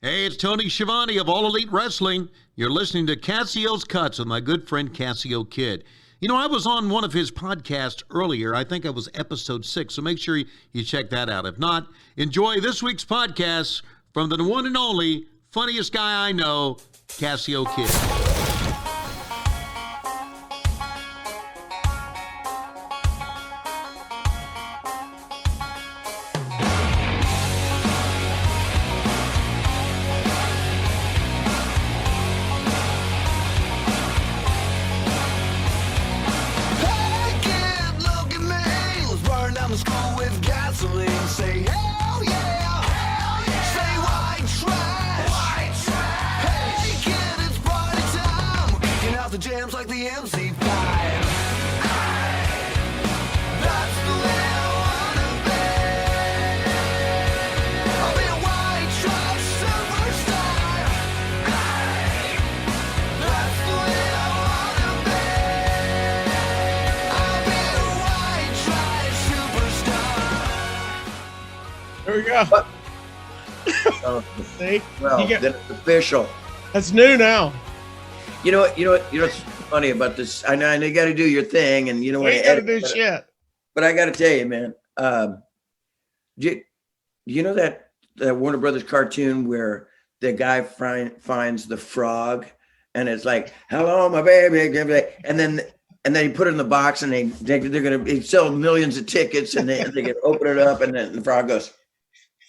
Hey, it's Tony Schiavone of All Elite Wrestling. You're listening to Casio's Cuts with my good friend Casio Kid. You know, I was on one of his podcasts earlier. I think it was episode 6, so make sure you check that out. If not, enjoy this week's podcast from the one and only funniest guy I know, Casio Kid. There we go. See? Well, that's official. That's new now. You know what's funny about this? I know you got to do your thing, and you know what? You got to do shit. But I got to tell you, man. You know that Warner Brothers cartoon where the guy finds the frog, and it's like, "Hello, my baby," and then he put it in the box, and they're gonna sell millions of tickets, and they can open it up, and then the frog goes.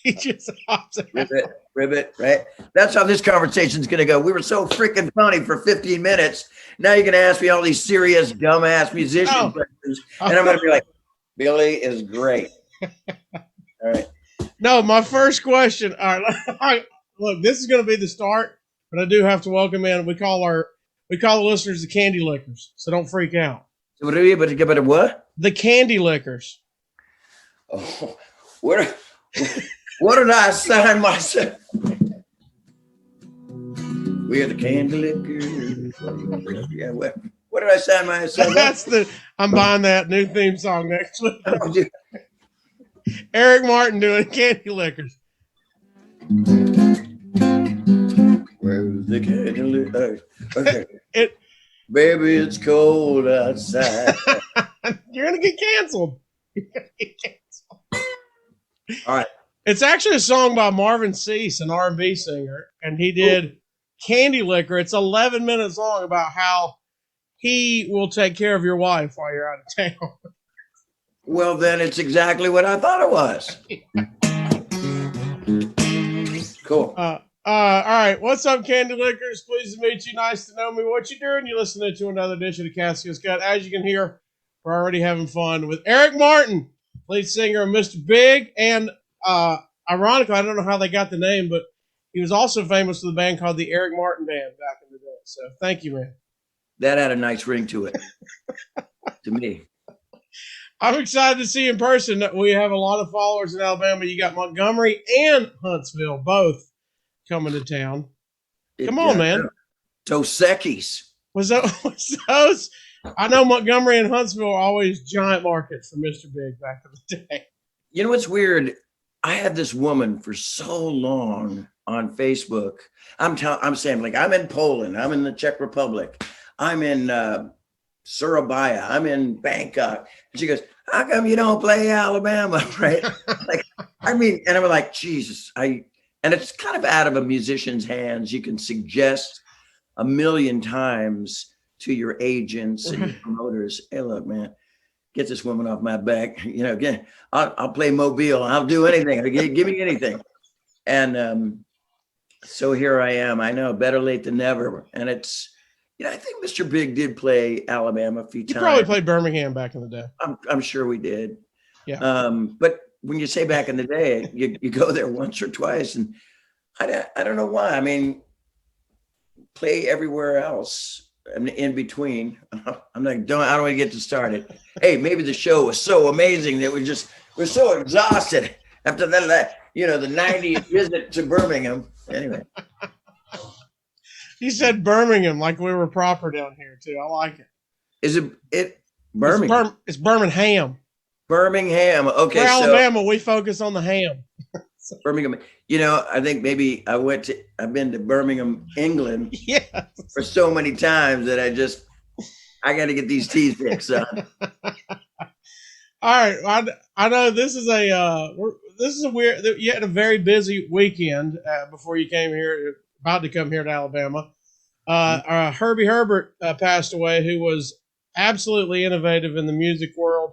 He just hops ribbit, right? That's how this conversation's going to go. We were so freaking funny for 15 minutes. Now you're going to ask me all these serious, dumbass musician questions, and I'm going to be like, Billy is great. All right. No, my first question. All right. Look, this is going to be the start, but I do have to welcome in. We call the listeners the candy lickers, so don't freak out. So what are you able to give it a what? The candy lickers. Oh, what did I sign myself? We are the candy lickers. Yeah, what did I sign myself? I'm buying that new theme song next week. Eric Martin doing candy lickers. Where's the candy lickers? Okay. Baby, it's cold outside. You're gonna get canceled. All right. It's actually a song by Marvin Cease, an R&B singer, and he did Candy Licker. It's 11 minutes long about how he will take care of your wife while you're out of town. Well, then it's exactly what I thought it was. Cool. All right. What's up, Candy Lickers? Pleased to meet you. Nice to know me. What you doing? You're listening to another edition of Casio's Cut. As you can hear, we're already having fun with Eric Martin, lead singer of Mr. Big, and ironically, I don't know how they got the name, but he was also famous with a band called the Eric Martin Band back in the day. So thank you, man. That had a nice ring to it, to me. I'm excited to see in person. We have a lot of followers in Alabama. You got Montgomery and Huntsville both coming to town. Come on, man. Dos Equis. Was those? I know Montgomery and Huntsville are always giant markets for Mr. Big back in the day. You know what's weird? I had this woman for so long on Facebook. I'm saying, like, I'm in Poland, I'm in the Czech Republic, I'm in Surabaya, I'm in Bangkok. And she goes, "How come you don't play Alabama?" Right? Like, I mean, and I'm like, Jesus, and it's kind of out of a musician's hands. You can suggest a million times to your agents and your promoters, "Hey, look, man, get this woman off my back. You know, again, I'll play Mobile. I'll do anything. Give me anything." And so here I am. I know, better late than never. And it's, I think Mr. Big did play Alabama a few times. You probably played Birmingham back in the day. I'm sure we did. Yeah. But when you say back in the day, you go there once or twice, and I don't know why. I mean, play everywhere else. In between, I'm like, I don't want to get started. Hey, maybe the show was so amazing that we're so exhausted after that, the 90th visit to Birmingham. Anyway, you said Birmingham like we were proper down here too. I like it. Is it Birmingham? It's Birmingham. Birmingham. Okay, for Alabama, we focus on the ham. Birmingham. I think maybe I've been to Birmingham, England Yeah. for so many times that I got to get these teeth fixed, son. All right, I know this is a weird. You had a very busy weekend before you came here, about to come here to Alabama. Herbie Herbert passed away, who was absolutely innovative in the music world.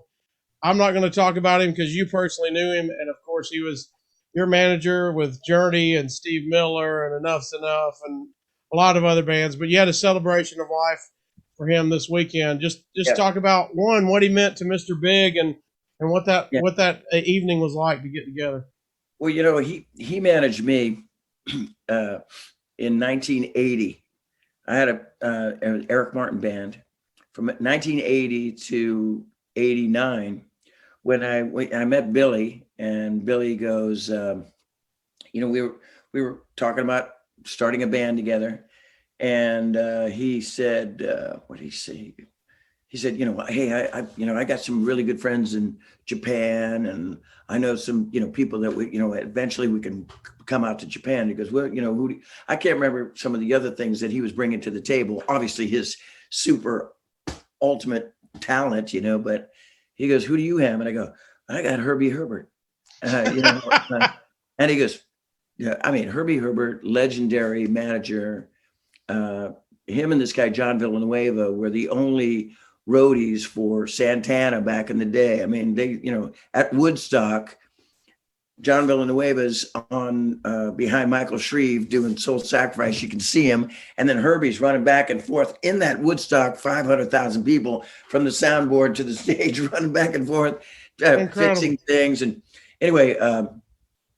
I'm not going to talk about him because you personally knew him, and of course he was your manager with Journey and Steve Miller and Enough's Enough and a lot of other bands. But you had a celebration of life for him this weekend. Just Yeah. talk about what he meant to Mr. Big and what that evening was like to get together. Well, he managed me in 1980. I had an Eric Martin band from 1980 to 89. When I met Billy, and Billy goes, we were talking about starting a band together, and he said, what did he say? He said, hey, I got some really good friends in Japan, and I know some, people that we, eventually we can come out to Japan. He goes, well, I can't remember some of the other things that he was bringing to the table. Obviously, his super ultimate talent, but he goes, who do you have? And I go, I got Herbie Herbert. And he goes, yeah, Herbie Herbert, legendary manager. Him and this guy, John Villanueva, were the only roadies for Santana back in the day. They, at Woodstock, John Villanueva's on behind Michael Shreve doing Soul Sacrifice. You can see him. And then Herbie's running back and forth in that Woodstock, 500,000 people from the soundboard to the stage, running back and forth, fixing things. And anyway,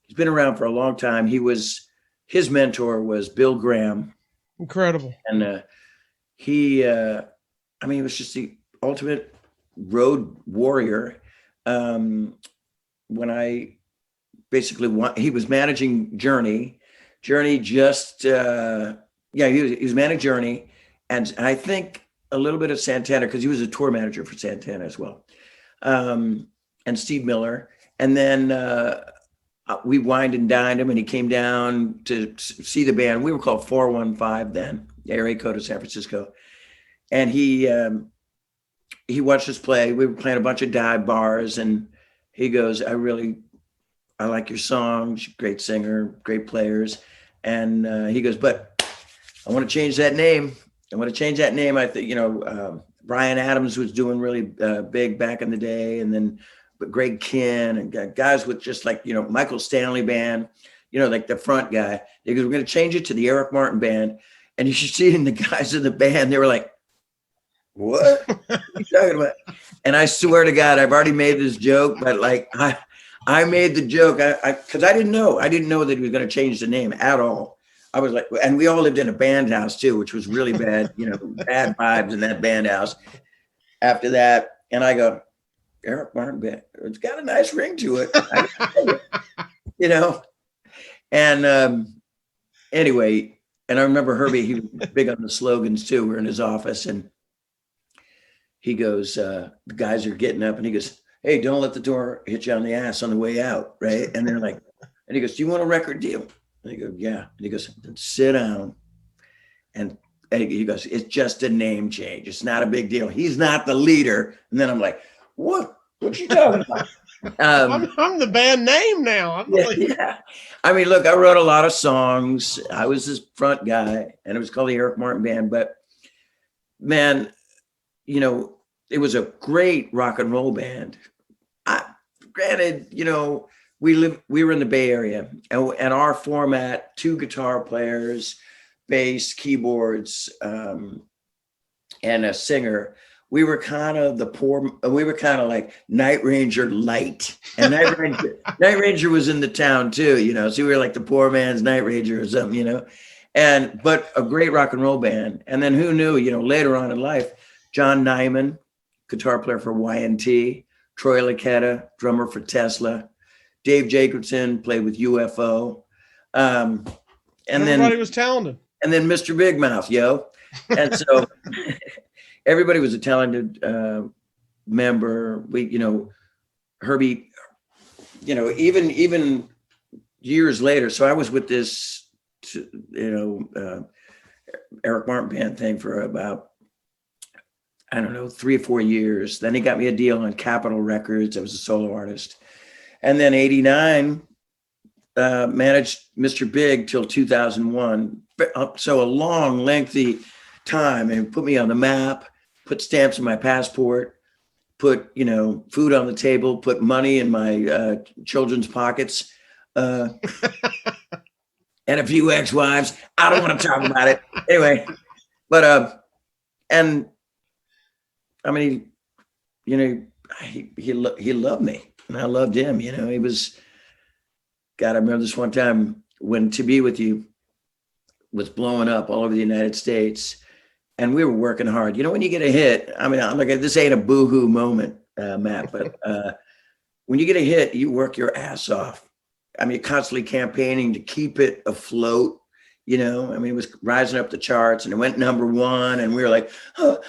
he's been around for a long time. His mentor was Bill Graham. Incredible. And he was just the ultimate road warrior. When I basically he was managing Journey. Journey just, he was managing Journey. And I think a little bit of Santana, because he was a tour manager for Santana as well. And Steve Miller. And then we wined and dined him, and he came down to see the band. We were called 415 then, area code of San Francisco. And he watched us play. We were playing a bunch of dive bars, and he goes, I like your songs, great singer, great players. And he goes, but I want to change that name. I think, Brian Adams was doing really big back in the day. And then Greg Kinn and guys with just like, Michael Stanley band, like the front guy. He goes, we're going to change it to the Eric Martin band. And you should see in the guys in the band, they were like, what are you talking about? And I swear to God, I've already made this joke, but like I made the joke because I didn't know that he was going to change the name at all. I was like, and we all lived in a band house too, which was really bad, bad vibes in that band house after that. And I go, Eric Martin band, it's got a nice ring to it, And anyway, and I remember Herbie, he was big on the slogans too. We're in his office, and he goes, the guys are getting up, and he goes, hey, don't let the door hit you on the ass on the way out, right? And they're like, and he goes, do you want a record deal? And I go, yeah. And he goes, then sit down. And he goes, it's just a name change. It's not a big deal. He's not the leader. And then I'm like, what you talking about? I'm the band name now. Yeah. Look, I wrote a lot of songs. I was this front guy, and it was called the Eric Martin Band. But man, it was a great rock and roll band. Granted, we were in the Bay Area, and our format, 2 guitar players, bass, keyboards, and a singer. We were kind of like Night Ranger light, and Night Ranger was in the town too, so we were like the poor man's Night Ranger or something, but a great rock and roll band. And then who knew, later on in life, John Nyman, guitar player for Y&T, Troy Laketta, drummer for Tesla, Dave Jacobson played with UFO. And everybody was talented. And then Mr. Big Mouth, yo. And so everybody was a talented member. We, Herbie, even years later, so I was with this, Eric Martin band thing for about, I don't know, 3 or 4 years. Then he got me a deal on Capitol Records. I was a solo artist. And then 89, managed Mr. Big till 2001. So a long, lengthy time, and put me on the map, put stamps in my passport, put, food on the table, put money in my children's pockets, and a few ex-wives. I don't want to talk about it. Anyway, but, and I mean, he loved me and I loved him. He was, God, I remember this one time when To Be With You was blowing up all over the United States and we were working hard. When you get a hit, I mean, I'm like, this ain't a boohoo moment, Matt, but when you get a hit, you work your ass off. I mean, constantly campaigning to keep it afloat. I mean, it was rising up the charts and it went #1 and we were like, oh,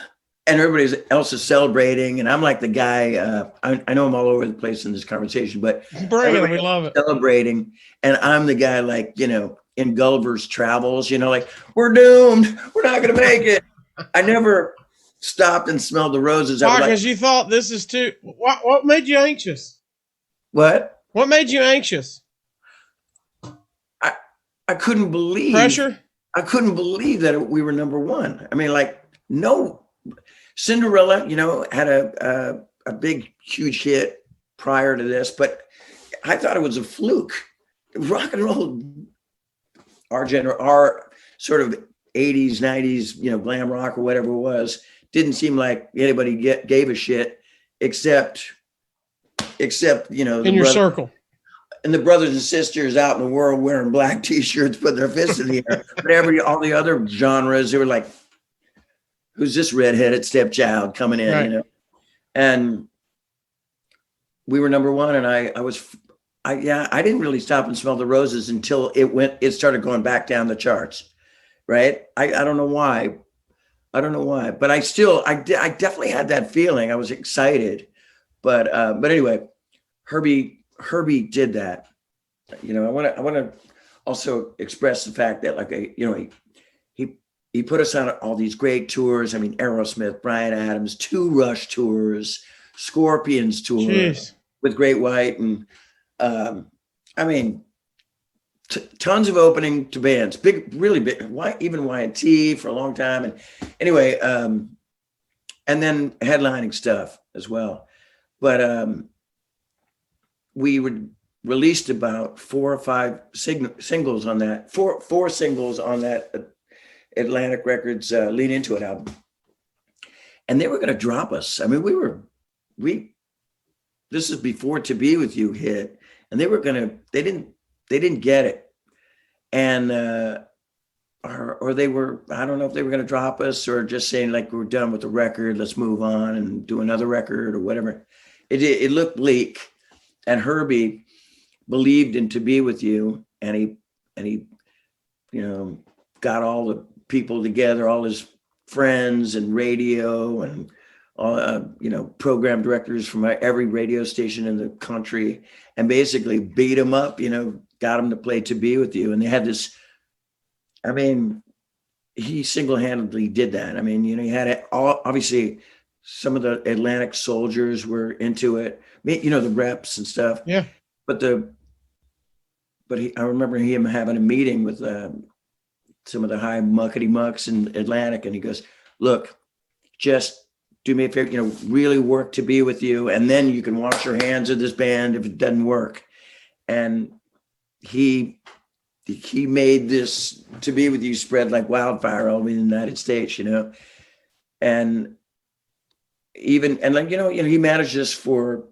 and everybody else is celebrating. And I'm like the guy, I know I'm all over the place in this conversation, but bring it, we love it. Celebrating. And I'm the guy like, in Gulliver's Travels, like, we're doomed. We're not going to make it. I never stopped and smelled the roses. Because you thought this is too, what made you anxious? What? What made you anxious? I couldn't believe. Pressure? I couldn't believe that we were #1. I mean, like, no. Cinderella, had a big, huge hit prior to this, but I thought it was a fluke. Rock and roll, our sort of 80s, 90s, glam rock or whatever it was, didn't seem like anybody gave a shit except in your circle. And the brothers and sisters out in the world wearing black T-shirts, putting their fists in the air. But all the other genres, they were like, who's this redheaded stepchild coming in, right. And we were #1, and I didn't really stop and smell the roses until it started going back down the charts, right? I don't know why, but I definitely had that feeling. I was excited, but anyway, Herbie did that. I want to also express the fact that, like, he put us on all these great tours. I mean, Aerosmith, Bryan Adams, 2 Rush tours, Scorpions tour. Jeez. With Great White, and I mean, tons of opening to bands, really big. Even Y&T for a long time, and anyway, and then headlining stuff as well. But we released about 4 or 5 singles on that. Four singles on that Atlantic Records Lean Into It album, and they were going to drop us. I mean, this is before To Be With You hit, and they didn't get it, and or they were, I don't know if they were going to drop us or just saying, like, we're done with the record, let's move on and do another record or whatever. It looked bleak, and Herbie believed in To Be With You, and he got all the people together, all his friends and radio and all, program directors from every radio station in the country, and basically beat him up, got him to play To Be With You. And they had this, I mean, he single-handedly did that. I mean, he had it all, obviously some of the Atlantic soldiers were into it, the reps and stuff. Yeah. But I remember him having a meeting with some of the high muckety mucks in Atlantic, and he goes, look, just do me a favor, really work To Be With You, and then you can wash your hands of this band if it doesn't work. And he made this To Be With You spread like wildfire all over the United States, and he managed this for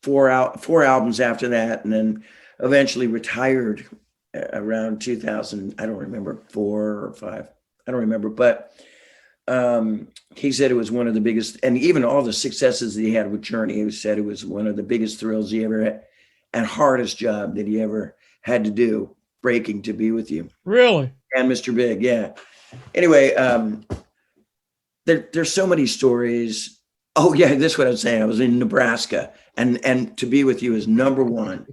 4 albums after that, and then eventually retired around 2000. I don't remember, 4 or 5. I don't remember, but he said it was one of the biggest, and even all the successes that he had with Journey, he said it was one of the biggest thrills he ever had and hardest job that he ever had to do, breaking To Be With You. Really? And Mr. Big, yeah. Anyway, there's so many stories. Oh yeah, this is what I was saying. I was in Nebraska, and To Be With You is #1.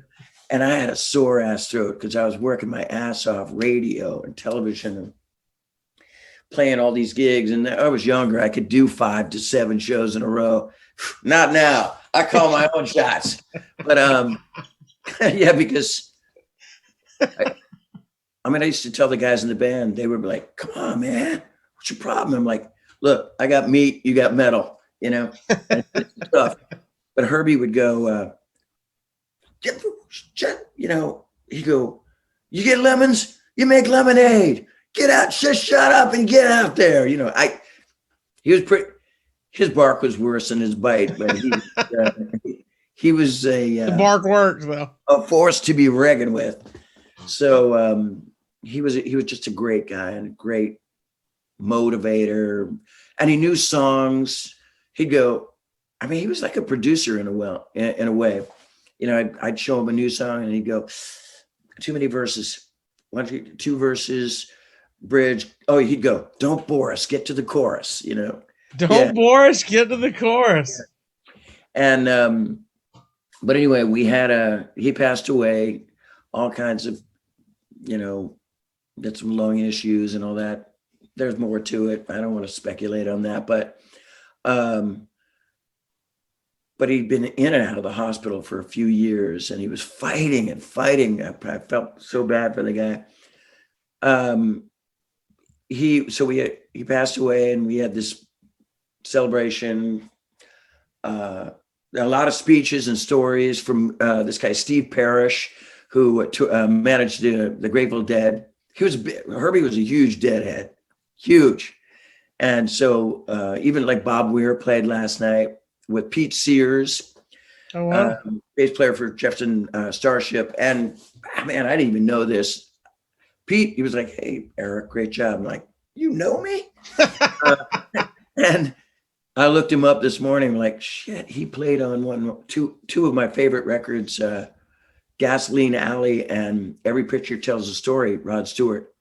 And I had a sore ass throat because I was working my ass off, radio and television, and playing all these gigs. And I was younger. I could do 5 to 7 shows in a row. Not now. I call my own shots. But yeah, because I used to tell the guys in the band, they would be like, come on, man, what's your problem? I'm like, look, I got meat, you got metal, you know, and stuff. But Herbie would go, you know, he'd go, you get lemons, you make lemonade. Get out, just shut up and get out there. You know, he was pretty, his bark was worse than his bite, but he was the bark works though. A force to be reckoned with. So he was just a great guy and a great motivator, and he knew songs. He'd go, I mean, he was like a producer in a way. You know, I'd show him a new song and he'd go, too many verses, 2 verses, bridge. Oh, he'd go, don't bore us, get to the chorus, you know. Don't bore us, get to the chorus. And but anyway, he passed away, all kinds of, you know, got some lung issues and all that. There's more to it. I don't want to speculate on that, but he'd been in and out of the hospital for a few years, and he was fighting and fighting. I felt so bad for the guy. He passed away, and we had this celebration. A lot of speeches and stories from this guy Steve Parrish, who managed the Grateful Dead. Herbie was a huge Deadhead, huge, and so even like Bob Weir played last night with Pete Sears, bass player for Jefferson Starship. And man, I didn't even know this. Pete, he was like, hey, Eric, great job. I'm like, you know me? And I looked him up this morning. I'm like, shit, he played on two of my favorite records, Gasoline Alley and Every Picture Tells a Story, Rod Stewart.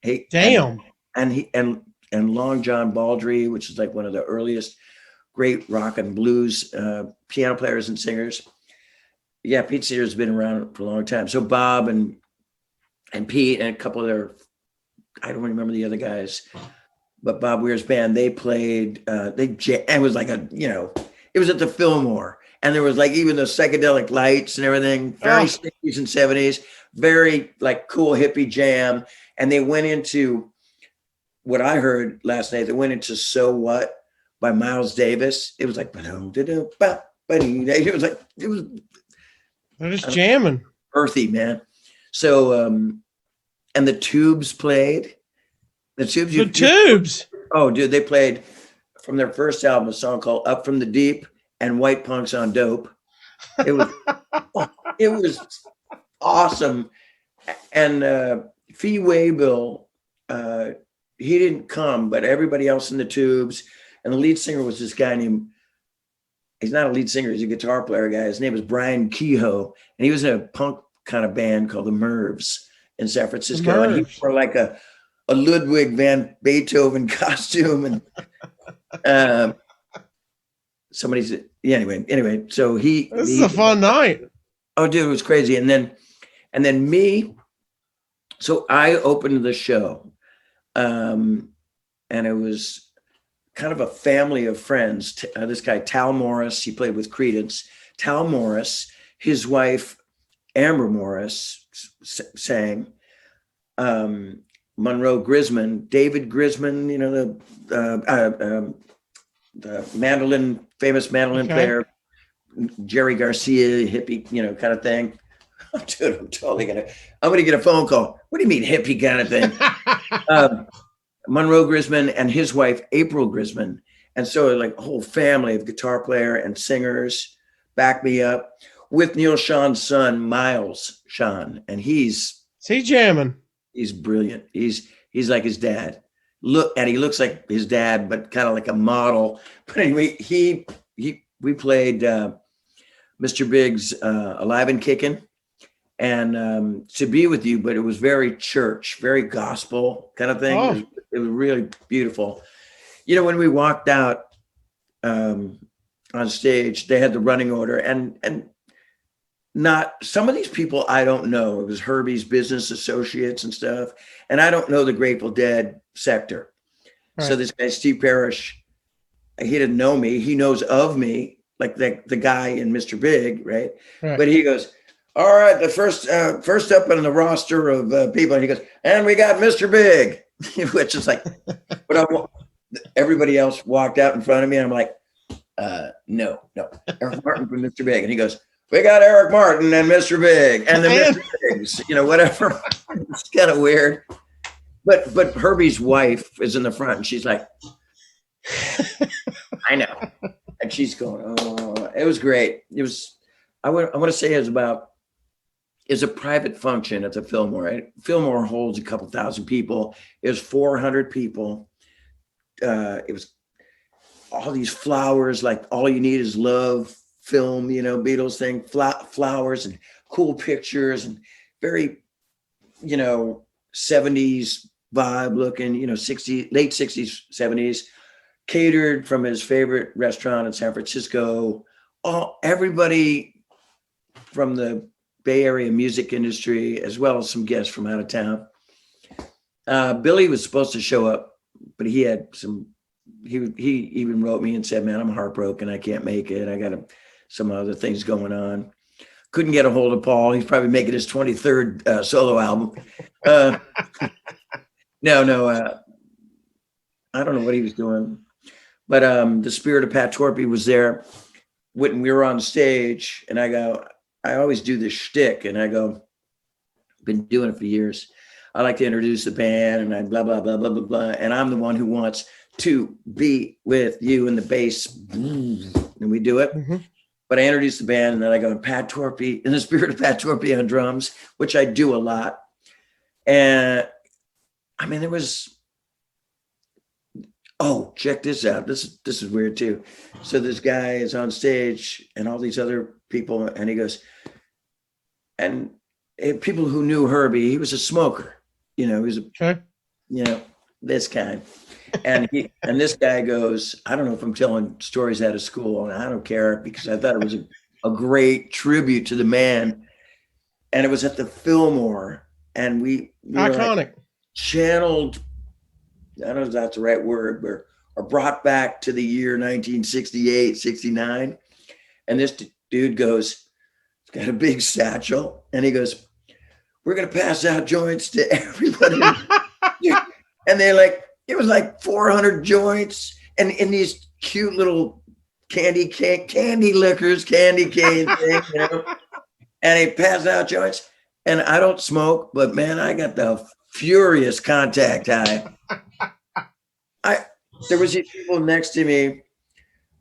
Hey, damn. And Long John Baldry, which is like one of the earliest great rock and blues piano players and singers. Yeah, Pete Sears has been around for a long time. So Bob and Pete and a couple of their, I don't remember the other guys, but Bob Weir's band, they played, and it was like it was at the Fillmore, and there was like even the psychedelic lights and everything, very 60s and 70s, very like cool hippie jam. And they went into what I heard last night, they went into So What by Miles Davis. It was like, it was they're just jamming. Earthy, man. So, and the Tubes played. The Tubes. Oh, dude, they played from their first album, a song called Up From the Deep and White Punks on Dope. It was awesome. And Fee Waybill, he didn't come, but everybody else in the Tubes. And the lead singer was this guy named, he's not a lead singer, he's a guitar player guy. His name is Brian Kehoe. And he was in a punk kind of band called the Mervs in San Francisco. And he wore like a Ludwig van Beethoven costume. And anyway, so this is a fun night. Oh, dude, it was crazy. And then me, so I opened the show. And it was kind of a family of friends. This guy, Tal Morris, he played with Creedence. Tal Morris, his wife, Amber Morris, sang. Monroe Grisman, David Grisman, you know, the famous mandolin player, Jerry Garcia, hippie, you know, kind of thing. Oh, dude, I'm gonna get a phone call. What do you mean hippie kind of thing? Monroe Grisman and his wife, April Grisman. And so like a whole family of guitar player and singers back me up with Neil Sean's son, Miles Sean. And he's jamming. He's brilliant. He's like his dad. He looks like his dad, but kind of like a model. But anyway, we played Mr. Big's Alive and Kickin'. And To Be With You, but it was very church, very gospel kind of thing. It was really beautiful. You know, when we walked out on stage, they had the running order, and not some of these people I don't know. It was Herbie's business associates and stuff. And I don't know the Grateful Dead sector. Right. So this guy, Steve Parrish, he didn't know me. He knows of me, like the guy in Mr. Big, right? But he goes, all right, the first up on the roster of people. And he goes, and we got Mr. Big, which is like, but everybody else walked out in front of me. And I'm like, no, Eric Martin from Mr. Big. And he goes, we got Eric Martin and Mr. Big and the Mr. Bigs, whatever. It's kind of weird. But Herbie's wife is in the front and she's like, I know. And she's going, oh, it was great. It was, I want to say it's a private function at the Fillmore. Right? Fillmore holds a couple thousand people. It was 400 people. It was all these flowers, like all you need is love film, Beatles thing, flowers and cool pictures and very, 70s vibe looking, late 60s, 70s, catered from his favorite restaurant in San Francisco. Everybody from the Bay Area music industry, as well as some guests from out of town. Billy was supposed to show up, but he had he even wrote me and said, man, I'm heartbroken. I can't make it. I got some other things going on. Couldn't get a hold of Paul. He's probably making his 23rd solo album. No, I don't know what he was doing. But the spirit of Pat Torpey was there when we were on stage. And I go, I always do this shtick. And I go, been doing it for years. I like to introduce the band and I blah, blah, blah, blah, blah, blah. And I'm the one who wants to be with you in the bass. And we do it. Mm-hmm. But I introduced the band and then I go, Pat Torpey, in the spirit of Pat Torpey on drums, which I do a lot. And I mean, there was, check this out. This is weird too. So this guy is on stage and all these other people, and he goes, and people who knew Herbie, he was a smoker, he was this kind. And this guy goes, I don't know if I'm telling stories out of school, and I don't care because I thought it was a great tribute to the man. And it was at the Fillmore, and we iconic, like channeled. I don't know if that's the right word, or brought back to the year 1968, 69. And this dude goes, he's got a big satchel, and he goes, we're gonna pass out joints to everybody. And they're like, it was like 400 joints and in these cute little candy liquors, candy cane thing, and he passed out joints. And I don't smoke, but man, I got the furious contact high. There was these people next to me.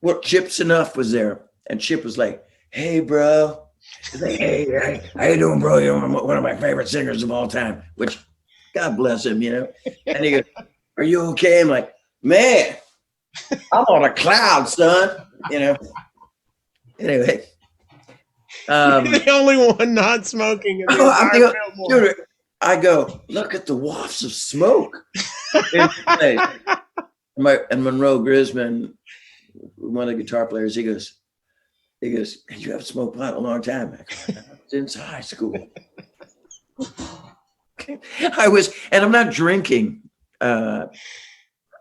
Well, Chip Enough was there, and Chip was like, hey, bro. He's like, hey, how you doing, bro? You're one of my favorite singers of all time, which God bless him, And he goes, are you okay? I'm like, man, I'm on a cloud, son. Anyway. You're the only one not smoking in the entire dude, I go, look at the wafts of smoke. And Monroe Grisman, one of the guitar players, he goes, you haven't smoked pot in a long time. I go, since high school. And I'm not drinking. I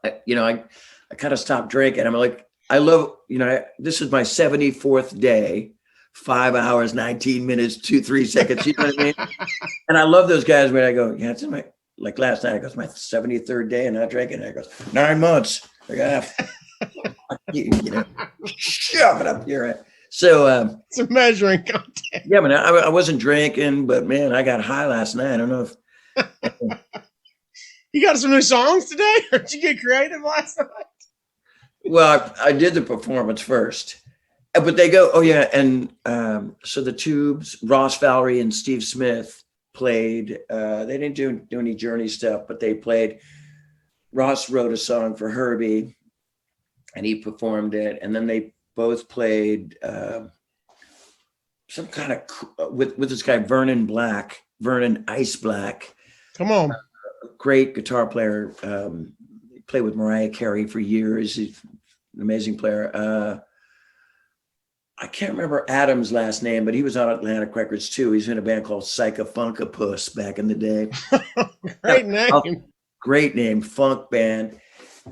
kind of stopped drinking. I'm like, I love, this is my 74th day, 5 hours, 19 minutes, 3 seconds. You know what I mean? And I love those guys when I go, yeah, it's like last night, I goes, my 73rd day and not drinking. And I goes, 9 months. I go, shove it up here. So it's a measuring contest. Yeah, man, I wasn't drinking, but man, I got high last night. I don't know if you got some new songs today, or did you get creative last night? Well, I did the performance first, but they go, oh yeah, and so the Tubes, Ross Valerie and Steve Smith played. They didn't do any Journey stuff, but they played. Ross wrote a song for Herbie, and he performed it, and then they both played some kind of with this guy Vernon Ice Black. Come on. Great guitar player. Played with Mariah Carey for years. He's an amazing player. I can't remember Adam's last name, but he was on Atlantic Records too. He's in a band called Psychofunkapus back in the day. Great name. Great name, funk band.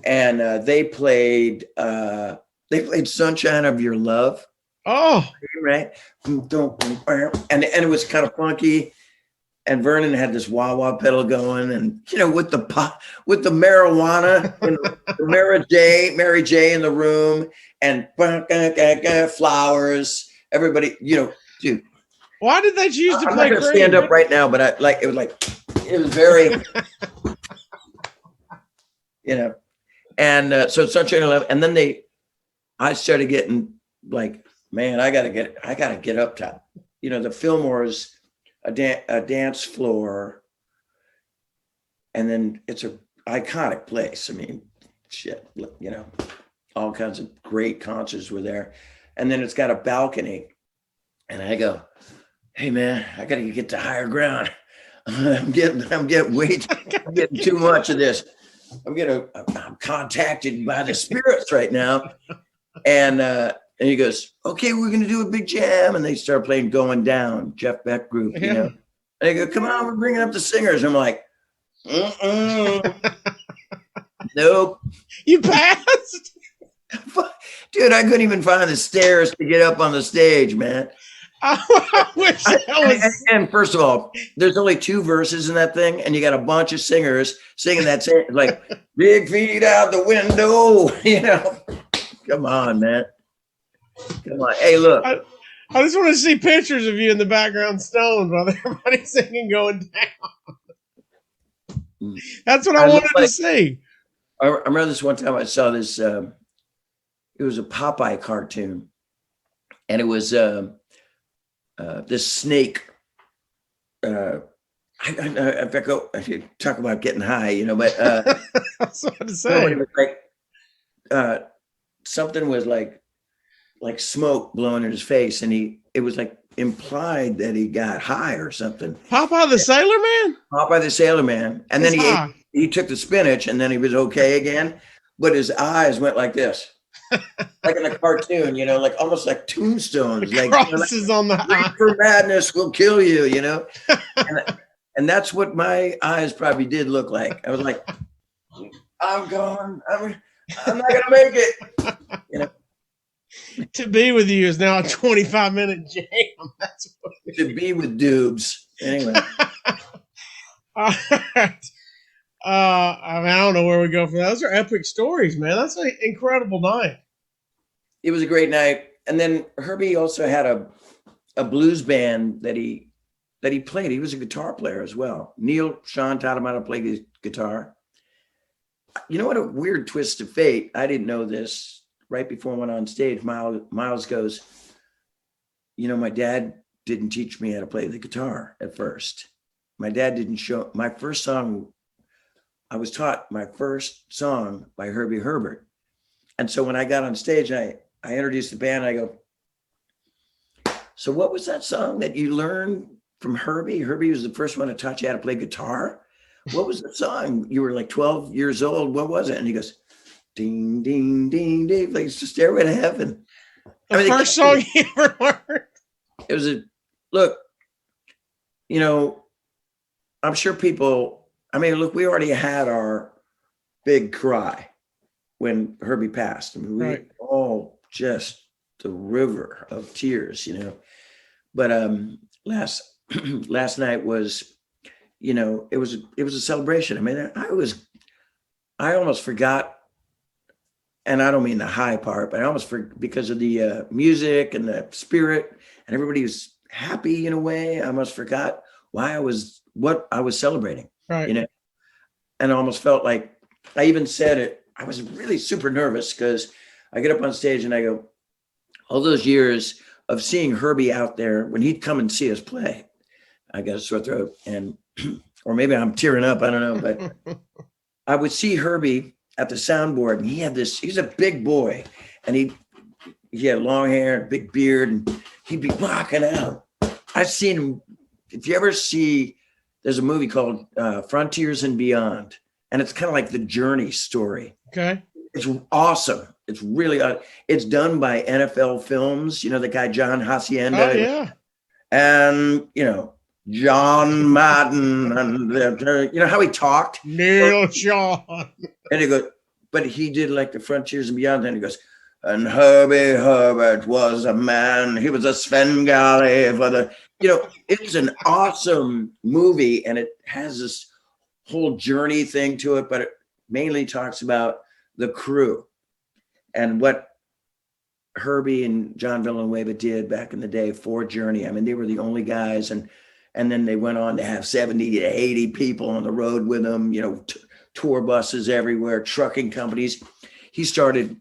And they played Sunshine of Your Love. Oh, right. And it was kind of funky. And Vernon had this wah-wah pedal going, and with the marijuana and the Mary J in the room, and flowers. Everybody, dude. Why did they choose to I'm play? not gonna stand up right now, but it was very, And so Sunshine 11, and then I started getting like, man, I gotta get up top. The Fillmore's a dance floor, and then it's a iconic place. I mean, shit, all kinds of great concerts were there. And then it's got a balcony, and I go, hey man, I gotta get to higher ground. I'm getting too much of this. I'm contacted by the spirits right now. And he goes, okay, we're going to do a big jam. And they start playing Going Down, Jeff Beck group, And they go, come on, we're bringing up the singers. I'm like, nope. You passed? Dude, I couldn't even find the stairs to get up on the stage, man. I wish that was... And first of all, there's only 2 verses in that thing, and you got a bunch of singers singing that same, like, big feet out the window, Come on, man. Come on. Hey, look. I just want to see pictures of you in the background stoned while everybody's singing Going Down. That's what I wanted to see. I remember this one time I saw this, it was a Popeye cartoon, and it was this snake. I talk about getting high, but that's what to say. It was like something was like smoke blowing in his face, and it was like implied that he got high or something. Popeye the Sailor Man? Popeye the Sailor Man. And then he took the spinach, and then he was okay again, but his eyes went like this. Like in a cartoon, like almost like tombstones. Like crosses on the eye. For madness will kill you, and that's what my eyes probably did look like. I was like, I'm not gonna make it. To be with you is now a 25-minute jam. That's what to be with dubs. Anyway. All right. I don't know where we go from that. Those are epic stories, man. That's an incredible night. It was a great night. And then Herbie also had a blues band that he played. He was a guitar player as well. Neil Sean taught him how to play the guitar. You know what a weird twist of fate. I didn't know this. Right before I went on stage, Miles goes, my dad didn't teach me how to play the guitar at first. My dad didn't show my first song. I was taught my first song by Herbie Herbert. And so when I got on stage, I introduced the band. I go, so what was that song that you learned from Herbie? Herbie was the first one to teach you how to play guitar. What was the song? You were like 12 years old. What was it? And he goes, ding, ding, ding, ding, like it's the Stairway to Heaven. The first song you ever learned. It was I'm sure people, look, we already had our big cry when Herbie passed. We right. all just the river of tears, But last night was, it was a celebration. I almost forgot. And I don't mean the high part, but I almost because of the music and the spirit, and everybody was happy in a way. I almost forgot what I was celebrating, right? And I almost felt like I even said it. I was really super nervous because I get up on stage and I go, all those years of seeing Herbie out there when he'd come and see us play, I got a sore throat, or maybe I'm tearing up. I don't know, but I would see Herbie at the soundboard, and he's a big boy, and he had long hair, big beard, and he'd be rocking out. I've seen him. If you ever see, there's a movie called Frontiers and Beyond, and it's kind of like the Journey story. Okay. It's awesome. It's really, it's done by NFL Films. You know, the guy, John Hacienda. Oh, yeah. And, you know, John Madden, and you know how he talked? Neil Sean. And he goes, but he did like the Frontiers and Beyond. And he goes, and Herbie Herbert was a man. He was a Svengali for the, you know, it's an awesome movie. And it has this whole journey thing to it, but it mainly talks about the crew and what Herbie and John Villanueva did back in the day for Journey. I mean, they were the only guys, and then they went on to have 70 to 80 people on the road with them, you know, tour buses everywhere, trucking companies. He started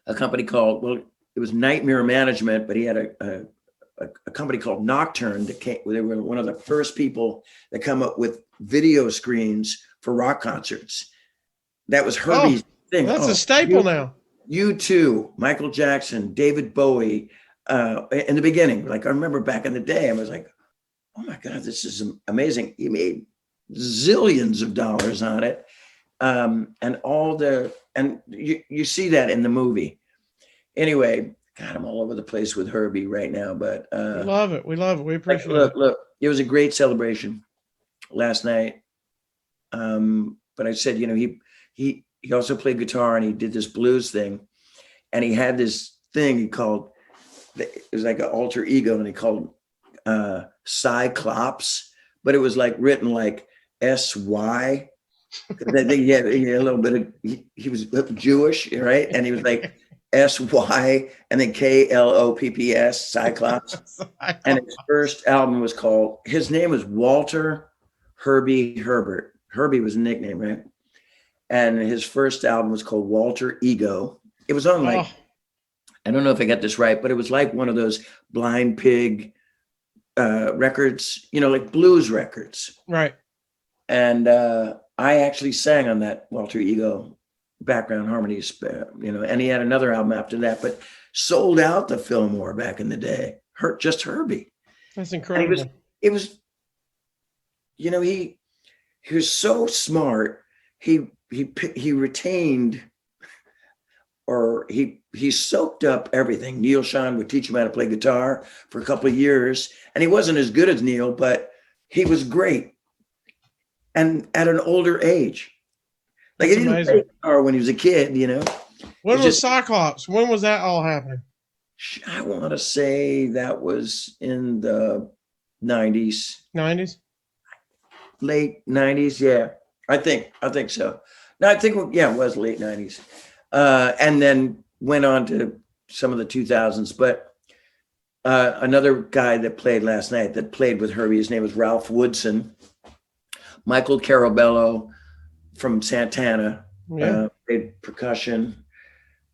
a company called, well, it was Nightmare Management, but he had a company called Nocturne that came, they were one of the first people that come up with video screens for rock concerts. That was Herbie's thing. That's a staple now. U2, Michael Jackson, David Bowie, in the beginning. Like I remember back in the day, I was like, oh my God, this is amazing. He made zillions of dollars on it. And you see that in the movie. Anyway, God, I'm all over the place with Herbie right now, but we love it. We love it. We appreciate it. Look, it was a great celebration last night. But I said, you know, he also played guitar and he did this blues thing, and he had this thing he called, it was like an alter ego, and he called Cyclops, but it was like written like SY. I think he had a little bit of, he was Jewish, right? And he was like SY and then KLOPPS, Cyclops. And his first album was called, his name was Walter Herbie Herbert. Herbie was a nickname, right? And his first album was called Walter Ego. It was on like, I don't know if I got this right, but it was like one of those Blind Pig records, you know, like blues records. Right. And I actually sang on that Walter Ego background harmonies, you know, and he had another album after that, but sold out the Fillmore back in the day. Just Herbie. That's incredible. It was, you know, he was so smart. He retained, or he soaked up everything. Neil Sean would teach him how to play guitar for a couple of years, and he wasn't as good as Neil, but he was great. And at an older age, like he didn't play guitar when he was a kid, you know. When was Cyclops? When was that all happening? I want to say that was in the 90s. 90s? Late 90s, yeah. I think so. No, I think, yeah, it was late 90s. And then went on to some of the 2000s. But another guy that played last night that played with Herbie, his name was Ralph Woodson. Michael Carabello from Santana, played percussion.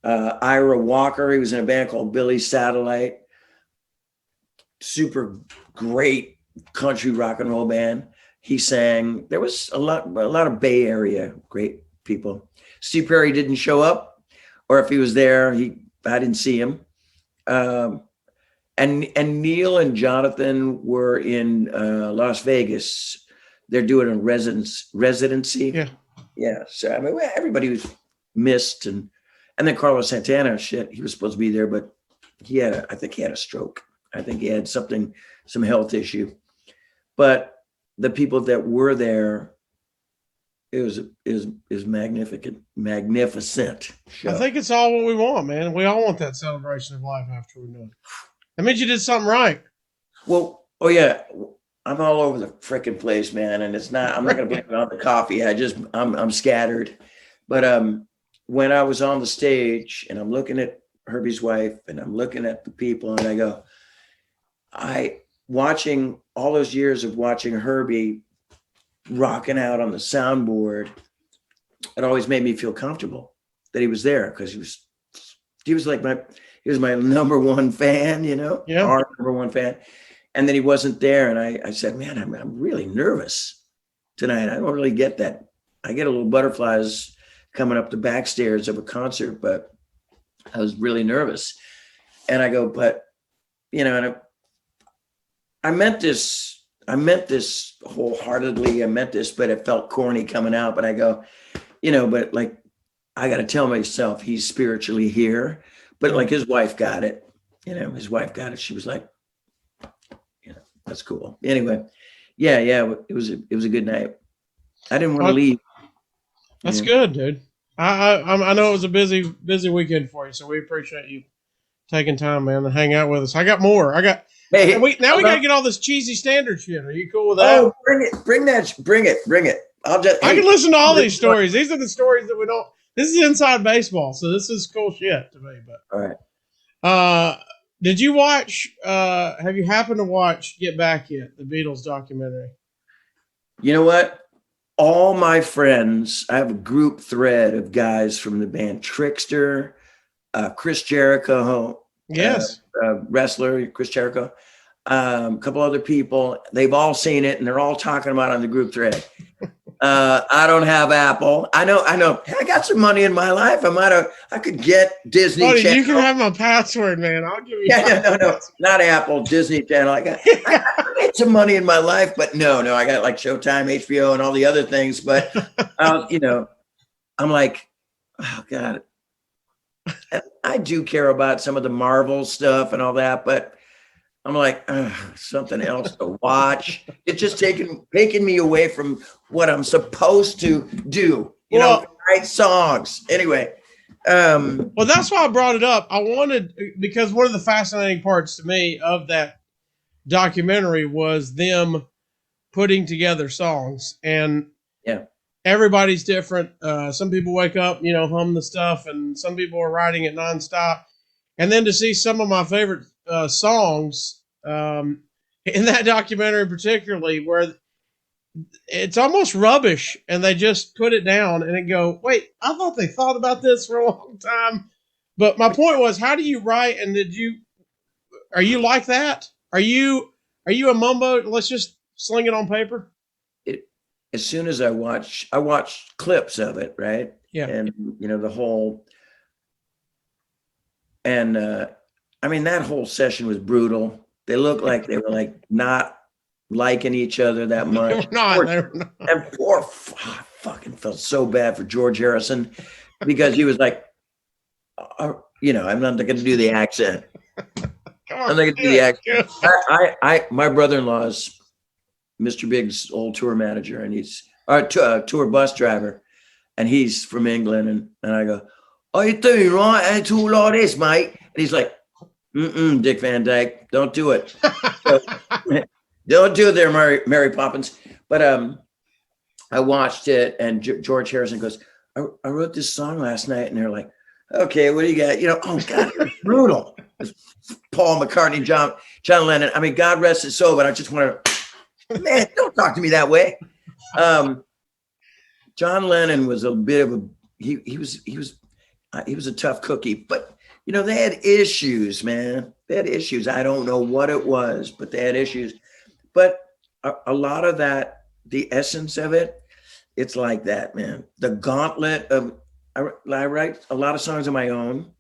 Ira Walker, he was in a band called Billy Satellite. Super great country rock and roll band. He sang. There was a lot of Bay Area great people. Steve Perry didn't show up, or if he was there, I didn't see him. And Neil and Jonathan were in Las Vegas. They're doing a residency. Yeah. So I mean, everybody was missed, and then Carlos Santana, he was supposed to be there, but I think he had a stroke. I think he had some health issue. But the people that were there, it was magnificent show. I think it's all what we want, man. We all want that celebration of life after we're done. That means you did something right. Well, oh yeah, I'm all over the freaking place, man. And I'm not going to blame it on the coffee. I'm scattered. But when I was on the stage and I'm looking at Herbie's wife and I'm looking at the people and I go, watching all those years of watching Herbie rocking out on the soundboard, it always made me feel comfortable that he was there, because he was my number one fan, you know, our number one fan. And then he wasn't there. And I said, man, I'm really nervous tonight. I don't really get that. I get a little butterflies coming up the back stairs of a concert, but I was really nervous. And I go, but, you know, and I meant this wholeheartedly. I meant this, but it felt corny coming out. But I go, you know, but like I got to tell myself he's spiritually here, but like his wife got it, his wife got it. She was like, that's cool. Anyway, yeah, it was a good night. I didn't want to leave. That's good, dude. I know it was a busy weekend for you, so we appreciate you taking time, man, to hang out with us. I got more. Hey, we got to get all this cheesy standard shit. Are you cool with that? Oh, bring it. I can listen to all these stories. These are the stories that we don't. This is inside baseball, so this is cool shit to me. But all right. Did you watch? Have you happened to watch Get Back yet? The Beatles documentary. You know what? All my friends, I have a group thread of guys from the band Trickster, Chris Jericho, yes, wrestler Chris Jericho, a couple other people. They've all seen it, and they're all talking about it on the group thread. I don't have Apple. I know. I got some money in my life. I could get Disney Buddy, Channel. you can have my password, man. I'll give you. No, not Apple, Disney Channel. I made some money in my life, but no, I got like Showtime, HBO, and all the other things. But I'm like, oh God, I do care about some of the Marvel stuff and all that, but I'm like, something else to watch. It's just taking me away from what I'm supposed to do. Write songs. Anyway. Well, that's why I brought it up. Because one of the fascinating parts to me of that documentary was them putting together songs, and everybody's different. Some people wake up, hum the stuff, and some people are writing it nonstop. And then to see some of my favorite songs in that documentary, particularly, where it's almost rubbish, and they just put it down and go, wait, I thought they thought about this for a long time. But my point was, how do you write? And are you like that? Are you a mumbo? Let's just sling it on paper. As soon as I watched clips of it, right? Yeah. And the whole, and that whole session was brutal. They looked like they were like not liking each other that much. They were not. And I fucking felt so bad for George Harrison, because he was like, I'm not going to do the accent. I'm not going to do the accent. My brother-in-law's Mr. Big's old tour manager, and he's our tour bus driver, and he's from England. And I go, "How you doing, right? I talk like this, mate." And he's like, Dick Van Dyke, don't do it. Don't do it there, Mary Poppins. But I watched it, and George Harrison goes, I wrote this song last night, and they're like, okay, what do you got? Oh God, it's brutal. It's Paul McCartney, John Lennon. I mean, God rest his soul, but I just want to, man, don't talk to me that way. John Lennon was a bit of he was a tough cookie, but they had issues, man. They had issues. I don't know what it was, but they had issues. But a lot of that, the essence of it, it's like that, man. The gauntlet of, I write a lot of songs on my own,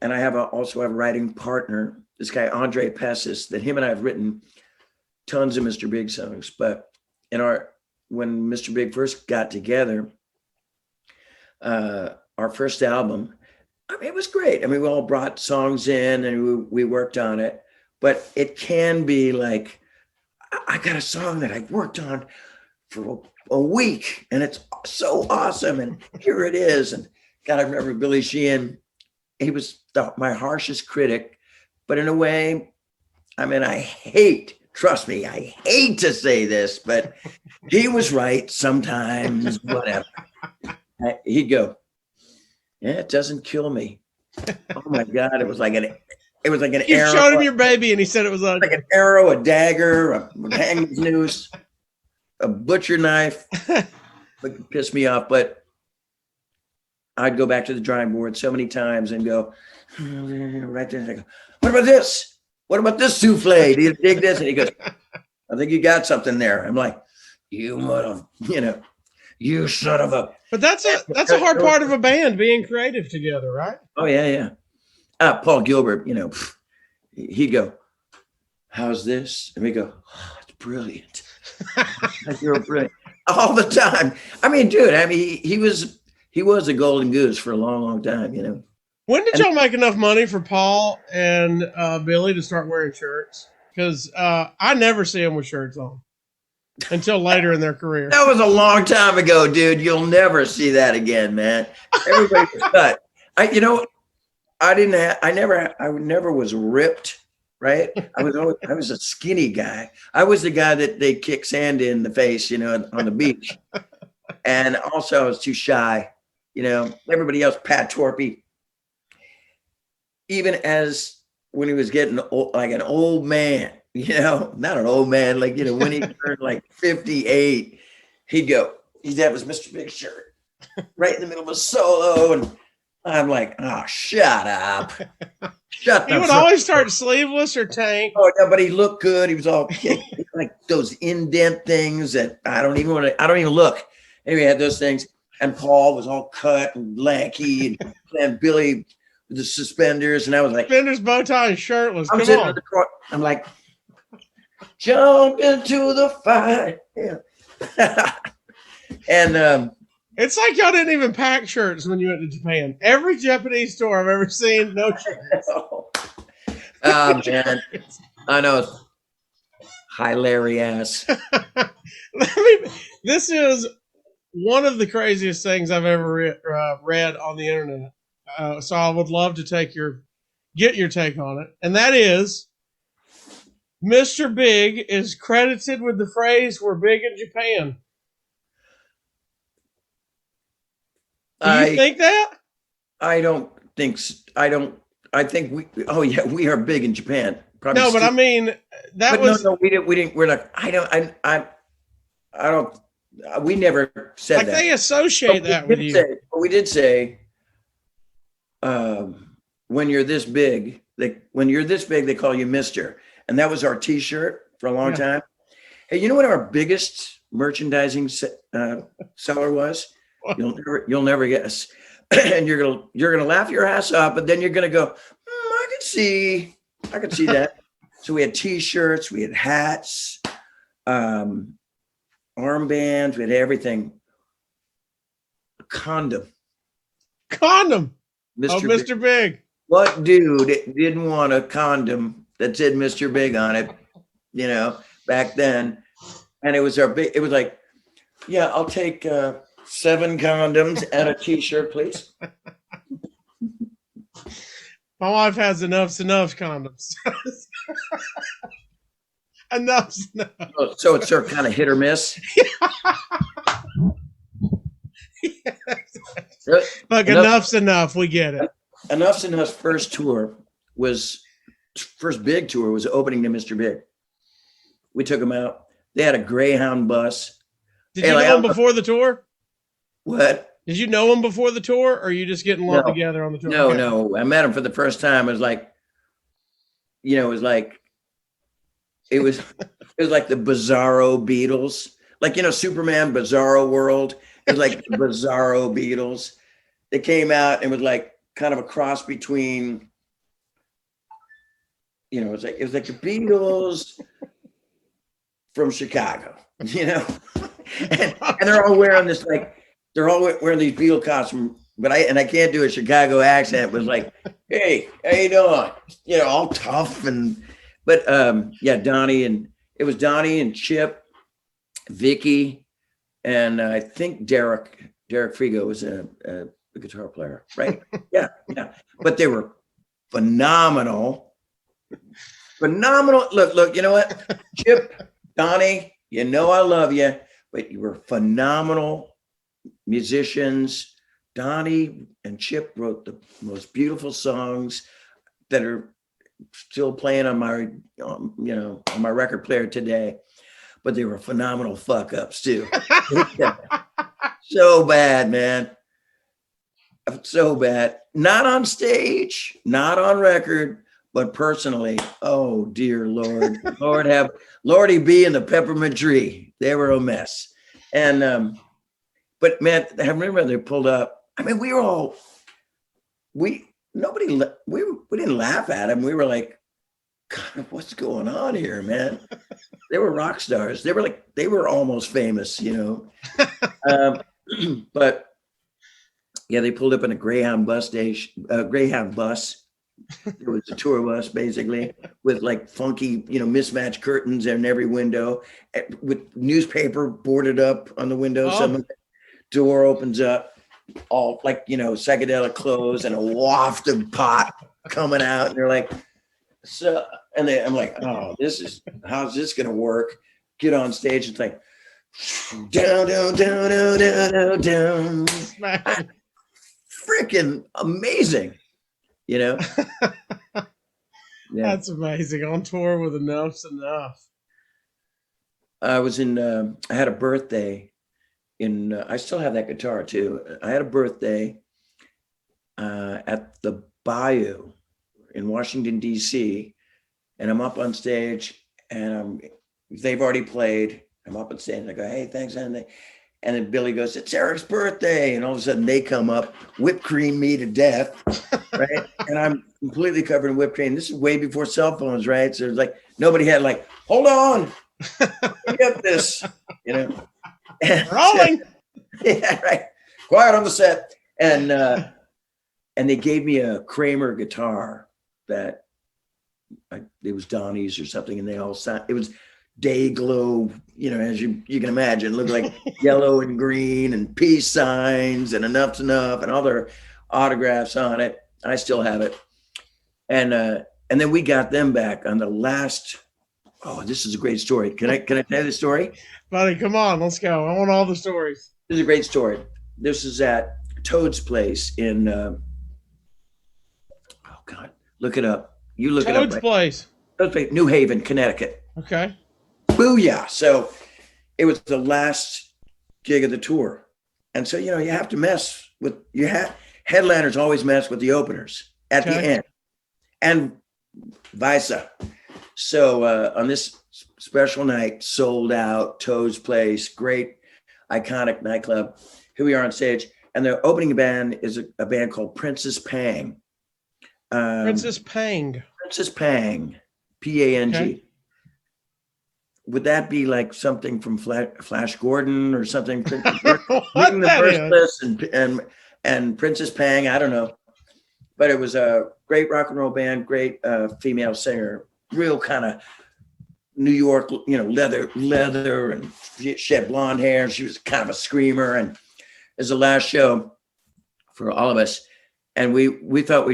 and I also have a writing partner, this guy Andre Pessis, that him and I have written tons of Mr. Big songs. But when Mr. Big first got together, our first album, it was great. We all brought songs in and we worked on it, but it can be like, I got a song that I worked on for a week, and it's so awesome, and here it is. And God, I remember Billy Sheehan. He was my harshest critic, but in a way, I hate to say this, but he was right sometimes, whatever. He'd go, yeah, it doesn't kill me. Oh my God, it was like an arrow. You showed him your baby, and he said it was like an arrow, a dagger, a hangman's noose, a butcher knife. It pissed me off, but I'd go back to the drawing board so many times and go, right there. And I go, what about this? What about this souffle? Do you dig this? And he goes, I think you got something there. I'm like, you son of a. But that's a hard part of a band, being creative together, right? Oh yeah. Paul Gilbert, he'd go, how's this? And we go, oh, it's brilliant. You're brilliant all the time. Dude, he was he was a golden goose for a long, long time, you know. When did y'all make enough money for Paul and Billy to start wearing shirts? Because I never see them with shirts on until later in their career. That was a long time ago, dude. You'll never see that again, man. Everybody was cut. I never was ripped, right? I was a skinny guy. I was the guy that they kick sand in the face, you know, on the beach. And also I was too shy, you know. Everybody else, Pat Torpey, even as when he was getting old, like an old man, you know, not an old man, like, you know, when he turned like 58, he'd have his Mr. Big shirt right in the middle of a solo. And I'm like, oh, shut up. Shut He would always start sleeveless or tank. Oh, yeah, but he looked good. He was all like those indent things that I don't even look. Anyway, he had those things. And Paul was all cut and lanky, and Billy with the suspenders. And I was like, suspenders, bow tie, and shirtless. Come on. I'm like, jump into the fight. Yeah. And it's like y'all didn't even pack shirts when you went to Japan. Every Japanese store I've ever seen, no shirts. Oh, man. I know. Hilarious. This is one of the craziest things I've ever read on the internet. So I would love to get your take on it. And that is, Mr. Big is credited with the phrase, "We're big in Japan." Do you think that? I don't think so. I think we are big in Japan. Probably no, but I mean, we never said like that. They associate that with you. We did say, when you're this big, they call you Mr. And that was our T-shirt for a long time. Hey, you know what our biggest merchandising seller was? You'll never guess. And you're gonna laugh your ass off, but then you're gonna go, I can see that. So we had T-shirts, we had hats, armbands, we had everything. A condom. Mr. Big. What dude didn't want a condom that said Mr. Big on it, you know, back then? And it was like, yeah, I'll take 7 condoms and a T-shirt, please. My wife has enough's condoms. Enough's enough. So it's sort of kind of hit or miss. Yes. Look, enough's enough. We get it. Enough's Enough's first big tour was opening to Mr. Big. We took them out. They had a Greyhound bus. Did you know them before the tour? What? Did you know them before the tour, or are you just getting lumped together on the tour? No. I met them for the first time. It was like, you know, it was like the Bizarro Beatles. Like, you know, Superman, Bizarro World. It was like the Bizarro Beatles. They came out and was like kind of a cross between, you know, it was like the Beatles from Chicago, you know. and they're all wearing this, like, they're all wearing these Beatle costumes, but I can't do a Chicago accent. It was like, hey, how you doing? You know, all tough but Donnie, and it was Donnie and Chip, Vicky, and I think Derek Frigo was a guitar player, right? Yeah. But they were phenomenal. Look, you know what? Chip, Donnie, you know I love you, but you were phenomenal musicians. Donnie and Chip wrote the most beautiful songs that are still playing on my, on my record player today. But they were phenomenal fuck ups too. So bad, man. So bad. Not on stage, not on record, but personally. Oh dear Lord, Lordy B and the Peppermint Tree. They were a mess. And but man, I remember they pulled up. I mean, we didn't laugh at them. We were like, God, what's going on here, man? They were rock stars. They were almost famous, you know. But Yeah, they pulled up in a Greyhound bus station, Greyhound bus. It was a tour bus basically with like funky, mismatched curtains in every window, with newspaper boarded up on the window. Oh. Some of the door opens up, all like, psychedelic clothes and a waft of pot coming out. And they're like, so, and I'm like, oh, how's this going to work? Get on stage. It's like, down, down, down, down, down, down, down. Freaking amazing, Yeah. That's amazing. On tour with Enough's Enough. I was I had a birthday I still have that guitar too. I had a birthday at the Bayou in Washington, D.C. And I'm up on stage and they've already played. I'm up on stage and I go, hey, thanks. And then Billy goes, it's Eric's birthday. And all of a sudden they come up, whipped cream me to death, right? And I'm completely covered in whipped cream. This is way before cell phones, right? So it's like, nobody had like, hold on, get this, Rolling. Yeah, right. Quiet on the set. And they gave me a Kramer guitar that it was Donnie's or something. And they all signed, it was day glow, as you can imagine, looked like yellow and green and peace signs and Enough's Enough and all their autographs on it. I still have it. And then we got them back on the last. Oh, this is a great story. Can I tell you the story? Buddy, come on, let's go. I want all the stories. This is a great story. This is at Toad's place in oh God, look it up. You look Toad's it up. place. Toad's place, New Haven, Connecticut. Okay. Booyah. So it was the last gig of the tour. And so, you have to mess with headliners always mess with the openers at the end and vice versa. So on this special night, sold out, Toad's place, great, iconic nightclub. Here we are on stage. And the opening band is a band called Princess Pang. Princess Pang. Princess Pang, P-A-N-G. Okay. Would that be like something from Flash Gordon or something? What the and Princess Pang, I don't know. But it was a great rock and roll band, great female singer, real kind of New York, leather, and she had blonde hair. And she was kind of a screamer. And it was the last show for all of us. And we thought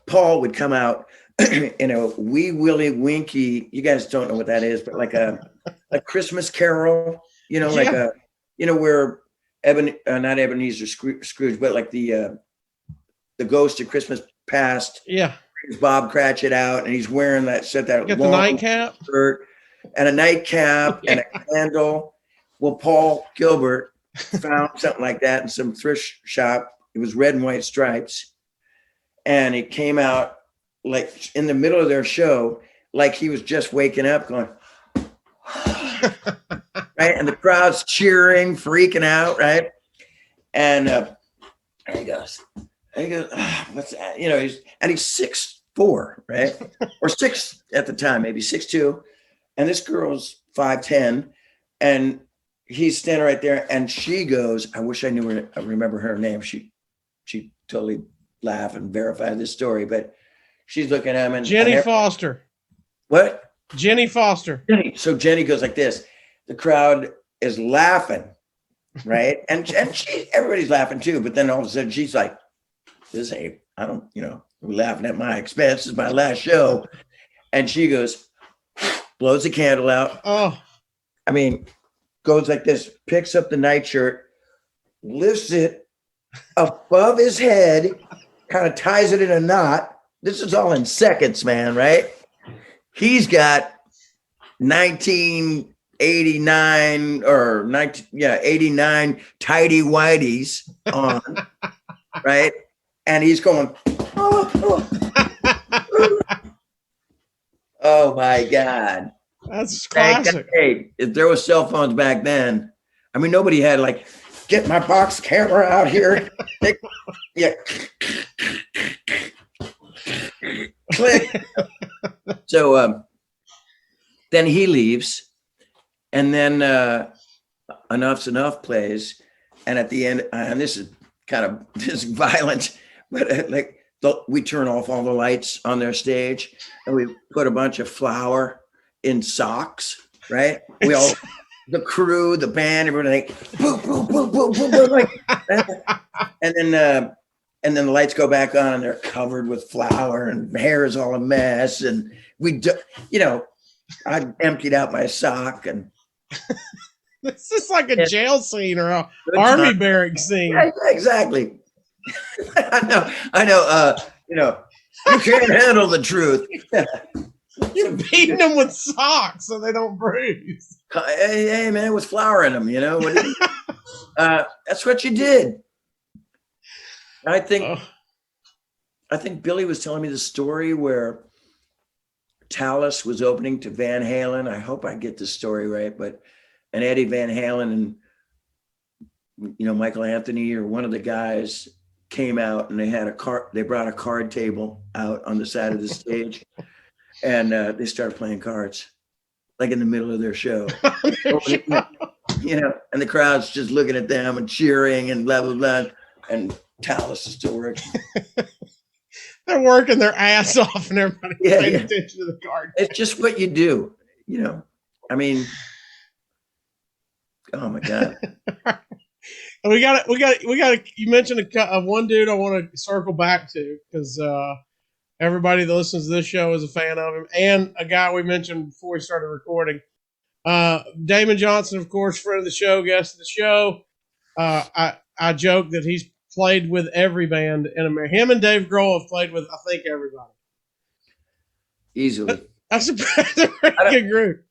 Paul would come out in a Wee Willie Winky. You guys don't know what that is, but like a Christmas Carol, where not Ebenezer Scrooge, but like the Ghost of Christmas Past. Yeah. Bob Cratchit out, and he's wearing that Get the nightcap shirt and a nightcap and a candle. Well, Paul Gilbert found something like that in some thrift shop. It was red and white stripes, and it came out like in the middle of their show, like he was just waking up, going, right, and the crowd's cheering, freaking out, right, and there he goes. And he goes, what's that? He's 6'4", right? Or 6 at the time, maybe 6'2". And this girl's 5'10", and he's standing right there. And she goes, I wish I remember her name. She totally laughed and verified this story, but she's looking at him and Jenny Foster. What? Jenny Foster. So Jenny goes like this. The crowd is laughing, right? and everybody's laughing too. But then all of a sudden she's like, we're laughing at my expense. It's my last show. And she goes, blows the candle out. Oh. I mean, goes like this, picks up the nightshirt, lifts it above his head, kind of ties it in a knot. This is all in seconds, man, right? He's got 1989 or 89 tidy whities on, right? And he's going, oh my God. That's classic. Hey, if there was cell phones back then, I mean, nobody had like, get my box camera out here. Yeah. Click. So then he leaves, and then Enough's Enough plays. And at the end, and this is kind of just violent, but like we turn off all the lights on their stage and we put a bunch of flour in socks, right? We all, the crew, the band, everyone like, boom, boom, boom, boom, boom, boom, like that. And then the lights go back on and they're covered with flour and hair is all a mess. And I emptied out my sock and. This is like a jail scene or a army barracks scene. Yeah, exactly. I know. You can't handle the truth. You're beating them with socks so they don't bruise. Hey, man, with flour in them, that's what you did. I think Billy was telling me the story where Talus was opening to Van Halen. I hope I get this story right, and Eddie Van Halen and Michael Anthony or one of the guys came out and they brought a card table out on the side of the stage and they started playing cards like in the middle of their show. And the crowd's just looking at them and cheering and blah blah blah, and Talus is still working. They're working their ass off and everybody paying attention to the card. It's just what you do, I mean, oh my God. We got it. You mentioned one dude I want to circle back to because everybody that listens to this show is a fan of him, and a guy we mentioned before we started recording, Damon Johnson, of course, friend of the show, guest of the show. I joke that he's played with every band in America. Him and Dave Grohl have played with, I think, everybody. Easily. That's a pretty good group.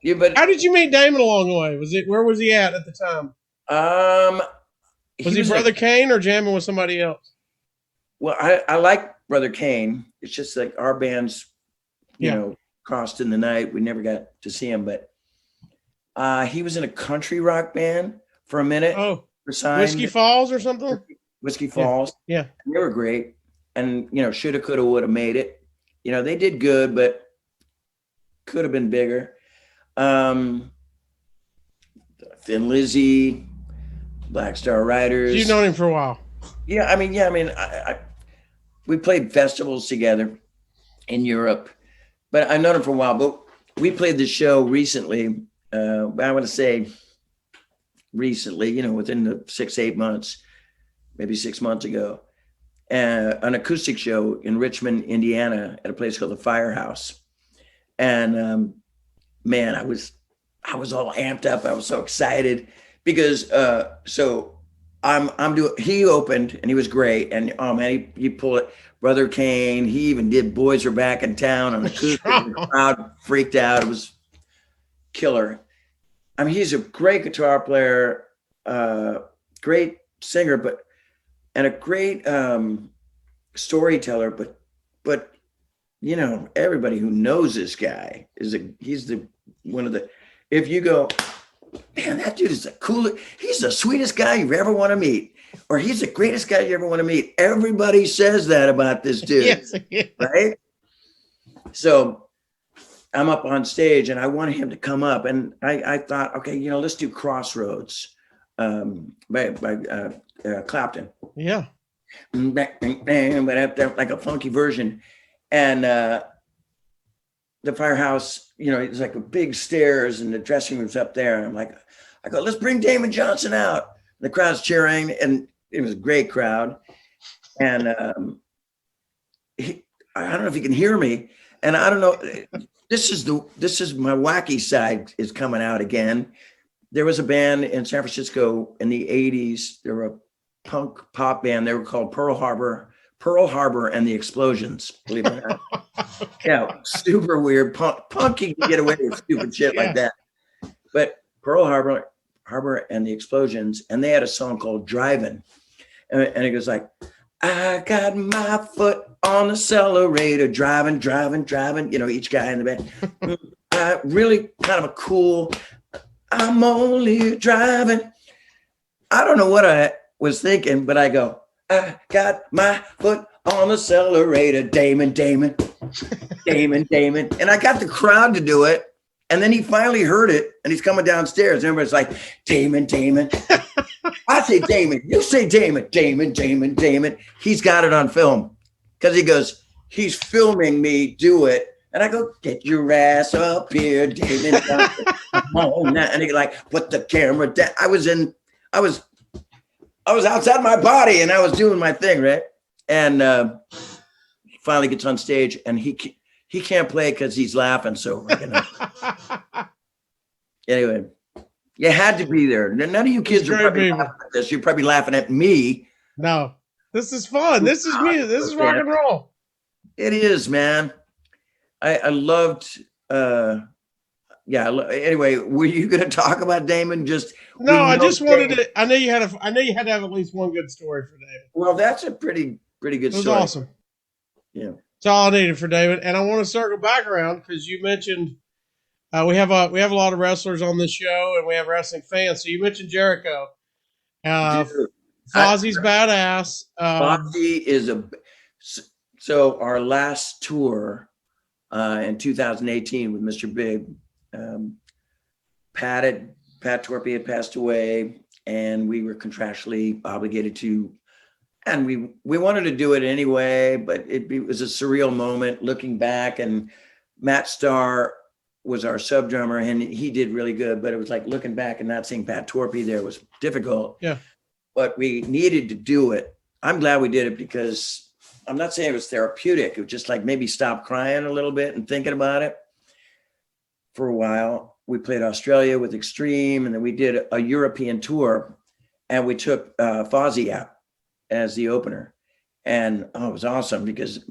Yeah, but how did you meet Damon along the way? Where was he at the time? Was he Brother Kane or jamming with somebody else? Well, I like Brother Kane. It's just like our bands, crossed in the night. We never got to see him, but he was in a country rock band for a minute. Oh, Whiskey Falls or something? Whiskey Falls. Yeah. They were great. And, shoulda, coulda, woulda made it. They did good, but could have been bigger. Thin Lizzy, Black Star Riders. You've known him for a while. Yeah, I mean, we played festivals together in Europe, but I've known him for a while. But we played the show recently. I want to say recently, within the 6-8 months, maybe 6 months ago, an acoustic show in Richmond, Indiana, at a place called the Firehouse. And man, I was all amped up. I was so excited because he opened and he was great. And oh man, he pulled it. Brother Kane, he even did Boys Are Back in Town on acoustic. The crowd freaked out. It was killer. I mean, he's a great guitar player, great singer, and a great storyteller, but everybody who knows this guy if you go, man, that dude is he's the sweetest guy you ever want to meet, or he's the greatest guy you ever want to meet. Everybody says that about this dude. Yes. Right? So I'm up on stage and I wanted him to come up, and I thought, okay, let's do Crossroads by Clapton. Yeah. But like a funky version. And the Firehouse, it's like a big stairs and the dressing room's up there. And I go, let's bring Damon Johnson out. The crowd's cheering, and it was a great crowd. And I don't know if you can hear me. And I don't know, this is my wacky side is coming out again. There was a band in San Francisco in the 80s. They were a punk pop band. They were called Pearl Harbor and the Explosions, believe it or not. Yeah, super weird. Punk, you can get away with stupid shit like that. But Pearl Harbor and the Explosions, and they had a song called Drivin'. And it goes like, I got my foot on the accelerator, driving, each guy in the band. Really kind of a cool, I'm only driving. I don't know what I was thinking, but I go, I got my foot on the accelerator, Damon. And I got the crowd to do it. And then he finally heard it and he's coming downstairs. And everybody's like, Damon. I say Damon. You say Damon. Damon. He's got it on film because he goes, he's filming me do it. And I go, get your ass up here, Damon. Come on now. And he like, put the camera down. I was outside my body and I was doing my thing, right? And he finally gets on stage and he can't play because he's laughing. So, anyway, you had to be there. None of you kids are probably laughing at this. You're probably laughing at me. No, this is fun. This is me. This is rock and roll. It is, man. I loved, anyway, were you going to talk about Damon? No, I just wanted to, I know you had to have at least one good story for David. Well, that's a pretty good story. It was awesome. Yeah. That's all I needed for David. And I want to circle back around because you mentioned we have a lot of wrestlers on this show and we have wrestling fans. So you mentioned Jericho. Fozzie's badass. Fozzie is so our last tour in 2018 with Mr. Big, Pat Torpey had passed away and we were contractually obligated to, and we wanted to do it anyway, but it was a surreal moment looking back, and Matt Starr was our sub drummer and he did really good, but it was like looking back and not seeing Pat Torpey there was difficult. Yeah. But we needed to do it. I'm glad we did it because I'm not saying it was therapeutic. It was just like maybe stop crying a little bit and thinking about it for a while. We played Australia with Extreme, and then we did a European tour, and we took Fozzie out as the opener. And it was awesome because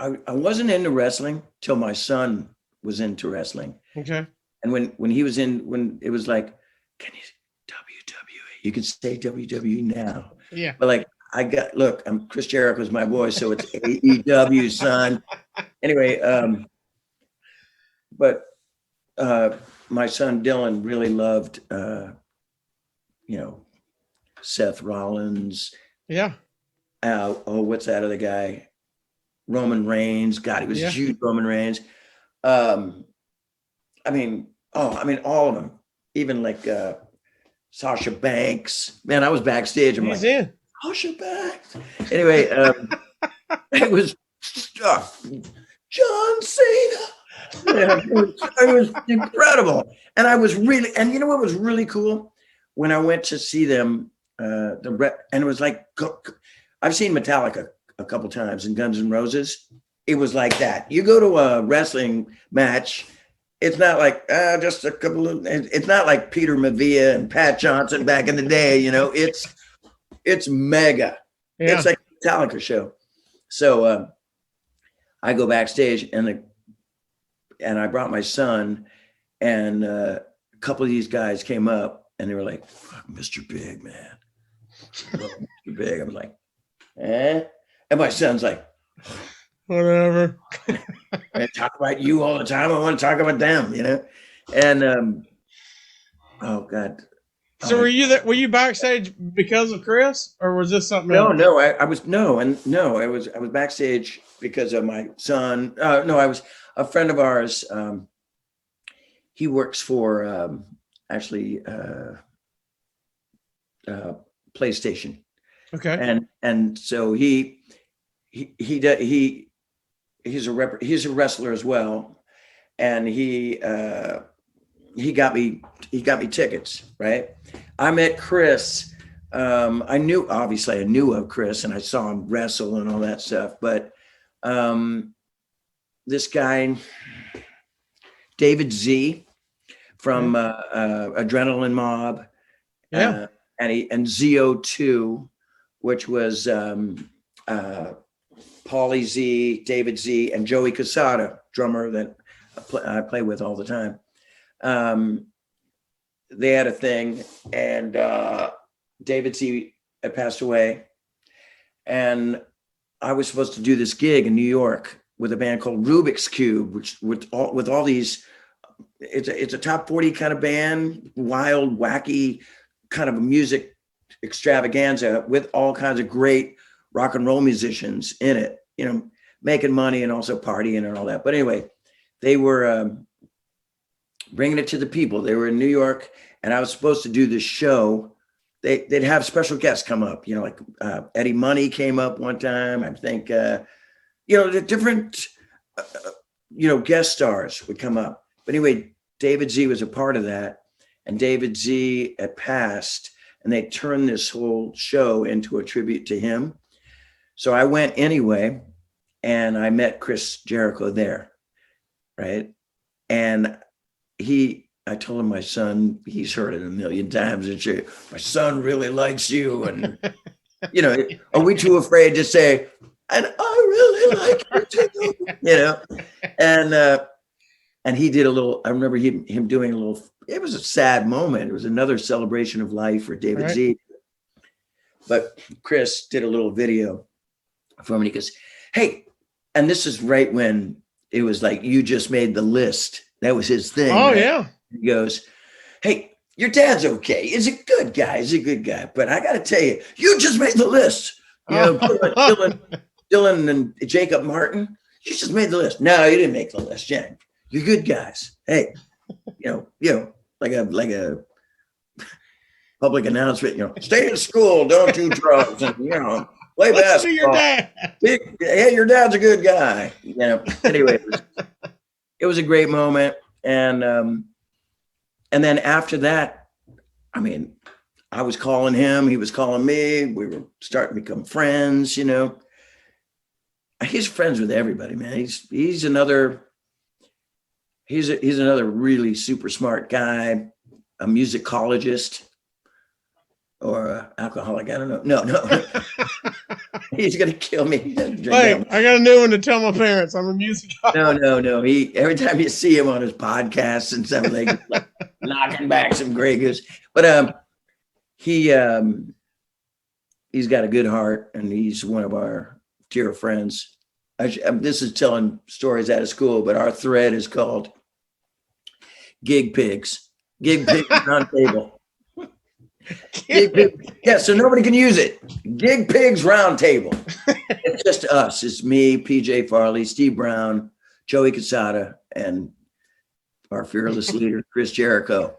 I wasn't into wrestling till my son was into wrestling. Okay. And when he was when it was like, can you WWE? You can say WWE now. Yeah. But like, I'm Chris Jericho's my boy, so it's AEW, son. Anyway, but my son Dylan really loved, Seth Rollins. Yeah. What's that other guy? Roman Reigns. God, he was huge. Roman Reigns. I mean, all of them. Even like Sasha Banks. Man, I was backstage. I'm like, Sasha Banks. Anyway, it was John Cena. Yeah, it was incredible. And I was really, and you know what was really cool? When I went to see them, and it was like, I've seen Metallica a couple times and Guns N' Roses. It was like that. You go to a wrestling match, it's not like just a couple of, it's not like Peter Mavia and Pat Johnson back in the day, it's mega. Yeah. It's like a Metallica show. So I go backstage and I brought my son, and a couple of these guys came up and they were like, fuck Mr. Big, man. Mr. Big. I'm like, eh? And my son's like, whatever. I talk about you all the time. I want to talk about them, And oh God. So were you there? Were you backstage because of Chris, or was this something else? No, I was backstage because of my son. No, I was a friend of ours. He works for PlayStation. Okay. And so he's a wrestler as well, and he got me tickets, right? I met Chris. I knew of Chris and I saw him wrestle and all that stuff, but this guy, David Z from Adrenaline Mob, and ZO2, which was Paulie Z, David Z, and Joey Casada, drummer that I play with all the time. They had a thing, and David Z had passed away, and I was supposed to do this gig in New York with a band called Rubik's Cube, which with all these, it's a top 40 kind of band, wild, wacky kind of a music extravaganza with all kinds of great rock and roll musicians in it, making money and also partying and all that. But anyway, they were bringing it to the people. They were in New York, and I was supposed to do this show they'd have special guests come up, you know, like Eddie Money came up one time. I think, you know, the different, you know, guest stars would come up. But anyway, David Z was a part of that. And David Z had passed, and they turned this whole show into a tribute to him. So I went anyway, and I met Chris Jericho there, right? And I told him my son, he's heard it a million times, and my son really likes you. And, you know, are we too afraid to say, and I really like you too, you know? And he did a little, I remember him doing a little, it was a sad moment. It was another celebration of life for David Z. But Chris did a little video for me. He goes, hey, and this is right when it was like, you just made the list. That was his thing. Oh, right? yeah. He goes, hey, your dad's okay. He's a good guy. He's a good guy. But I got to tell you, you just made the list. You know, Dylan and Jacob Martin, you just made the list. No, you didn't make the list, Jack. You're good guys. Hey, you know, like a public announcement, you know, stay in school, don't do drugs, and, you know, play basketball. Your dad. Hey, your dad's a good guy. You know, anyway, it was a great moment. And then after that, I mean, I was calling him, he was calling me. We were starting to become friends, you know. He's friends with everybody, man. He's another really super smart guy, a musicologist or an alcoholic. I don't know. No. He's gonna kill me. Wait, I got a new one to tell my parents. I'm a musicologist. No. Every time you see him on his podcast and stuff, like knocking back some Grey Goose. But he's got a good heart, and he's one of our dear friends. This is telling stories out of school, but our thread is called Gig Pigs. Gig Pigs Round Table. Yeah, so nobody can use it. Gig Pigs Round Table. It's just us. It's me, PJ Farley, Steve Brown, Joey Casada, and our fearless leader, Chris Jericho.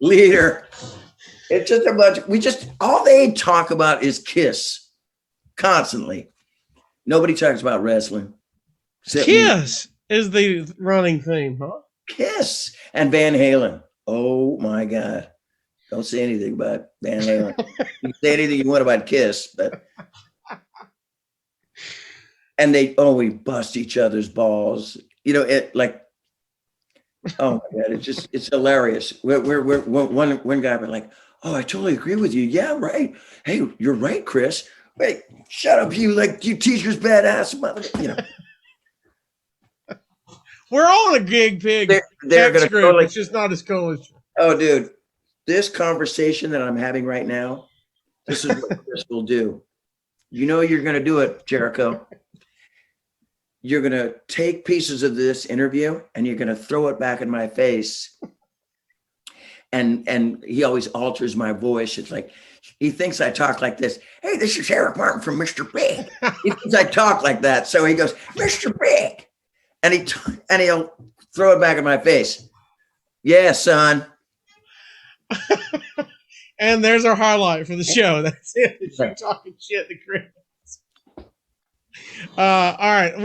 Leader. It's just a bunch. All they talk about is Kiss constantly. Nobody talks about wrestling. Kiss is the running theme, huh? Kiss and Van Halen. Oh my God. Don't say anything about Van Halen. You can say anything you want about Kiss, but and we bust each other's balls. You know, it like, oh my God, it's hilarious. We're one guy was like, oh, I totally agree with you. Yeah, right. Hey, you're right, Chris. Wait, shut up, you teacher's badass mother, you know. We're all in a Gig Pig. They're gonna group. It's just not as cool as you. Oh, dude, this conversation that I'm having right now, this is what Chris will do. You know you're gonna do it, Jericho. You're gonna take pieces of this interview and you're gonna throw it back in my face. And he always alters my voice. It's like, he thinks I talk like this. Hey, this is Eric Martin from Mr. Big. He thinks I talk like that. So he goes, Mr. Big. And he'll throw it back in my face. Yeah, son. And there's our highlight for the show. That's it. You're talking shit to Chris. All right.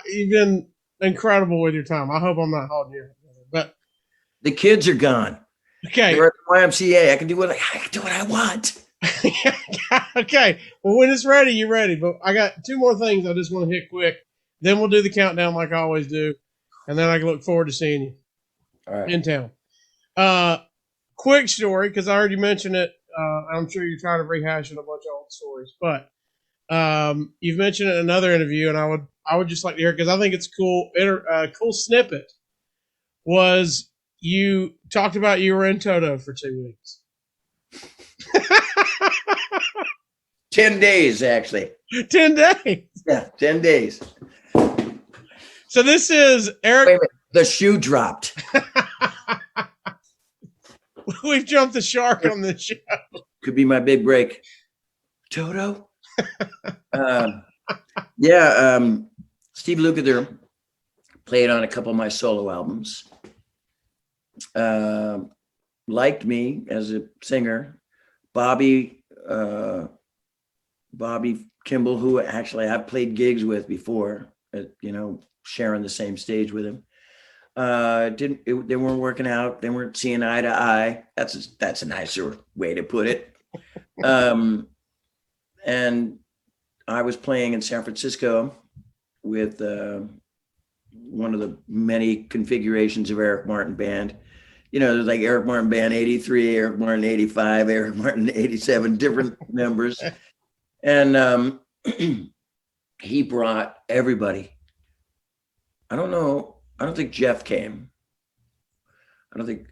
You've been incredible with your time. I hope I'm not holding you. But the kids are gone. Okay. They're at the YMCA. I can do what I want. Okay. Well, when it's ready, you're ready. But I got two more things I just want to hit quick. Then we'll do the countdown like I always do. And then I can look forward to seeing you in town. Quick story, because I already mentioned it. I'm sure you're trying to rehash it a bunch of old stories. But you've mentioned it in another interview, and I would just like to hear it because I think it's cool. Cool snippet was you talked about you were in Toto for 2 weeks. 10 days, actually. 10 days. Yeah, 10 days. So this is Eric. Wait a minute. The shoe dropped. We've jumped the shark on this show. Could be my big break. Toto? Steve Lukather played on a couple of my solo albums. Liked me as a singer. Bobby Kimball, who actually I've played gigs with before, sharing the same stage with him. They weren't working out. They weren't seeing eye to eye. That's a nicer way to put it. And I was playing in San Francisco with one of the many configurations of Eric Martin Band. There's like Eric Martin Band 83, Eric Martin 85, Eric Martin 87, different members. And he brought everybody. I don't think Jeff came. I don't think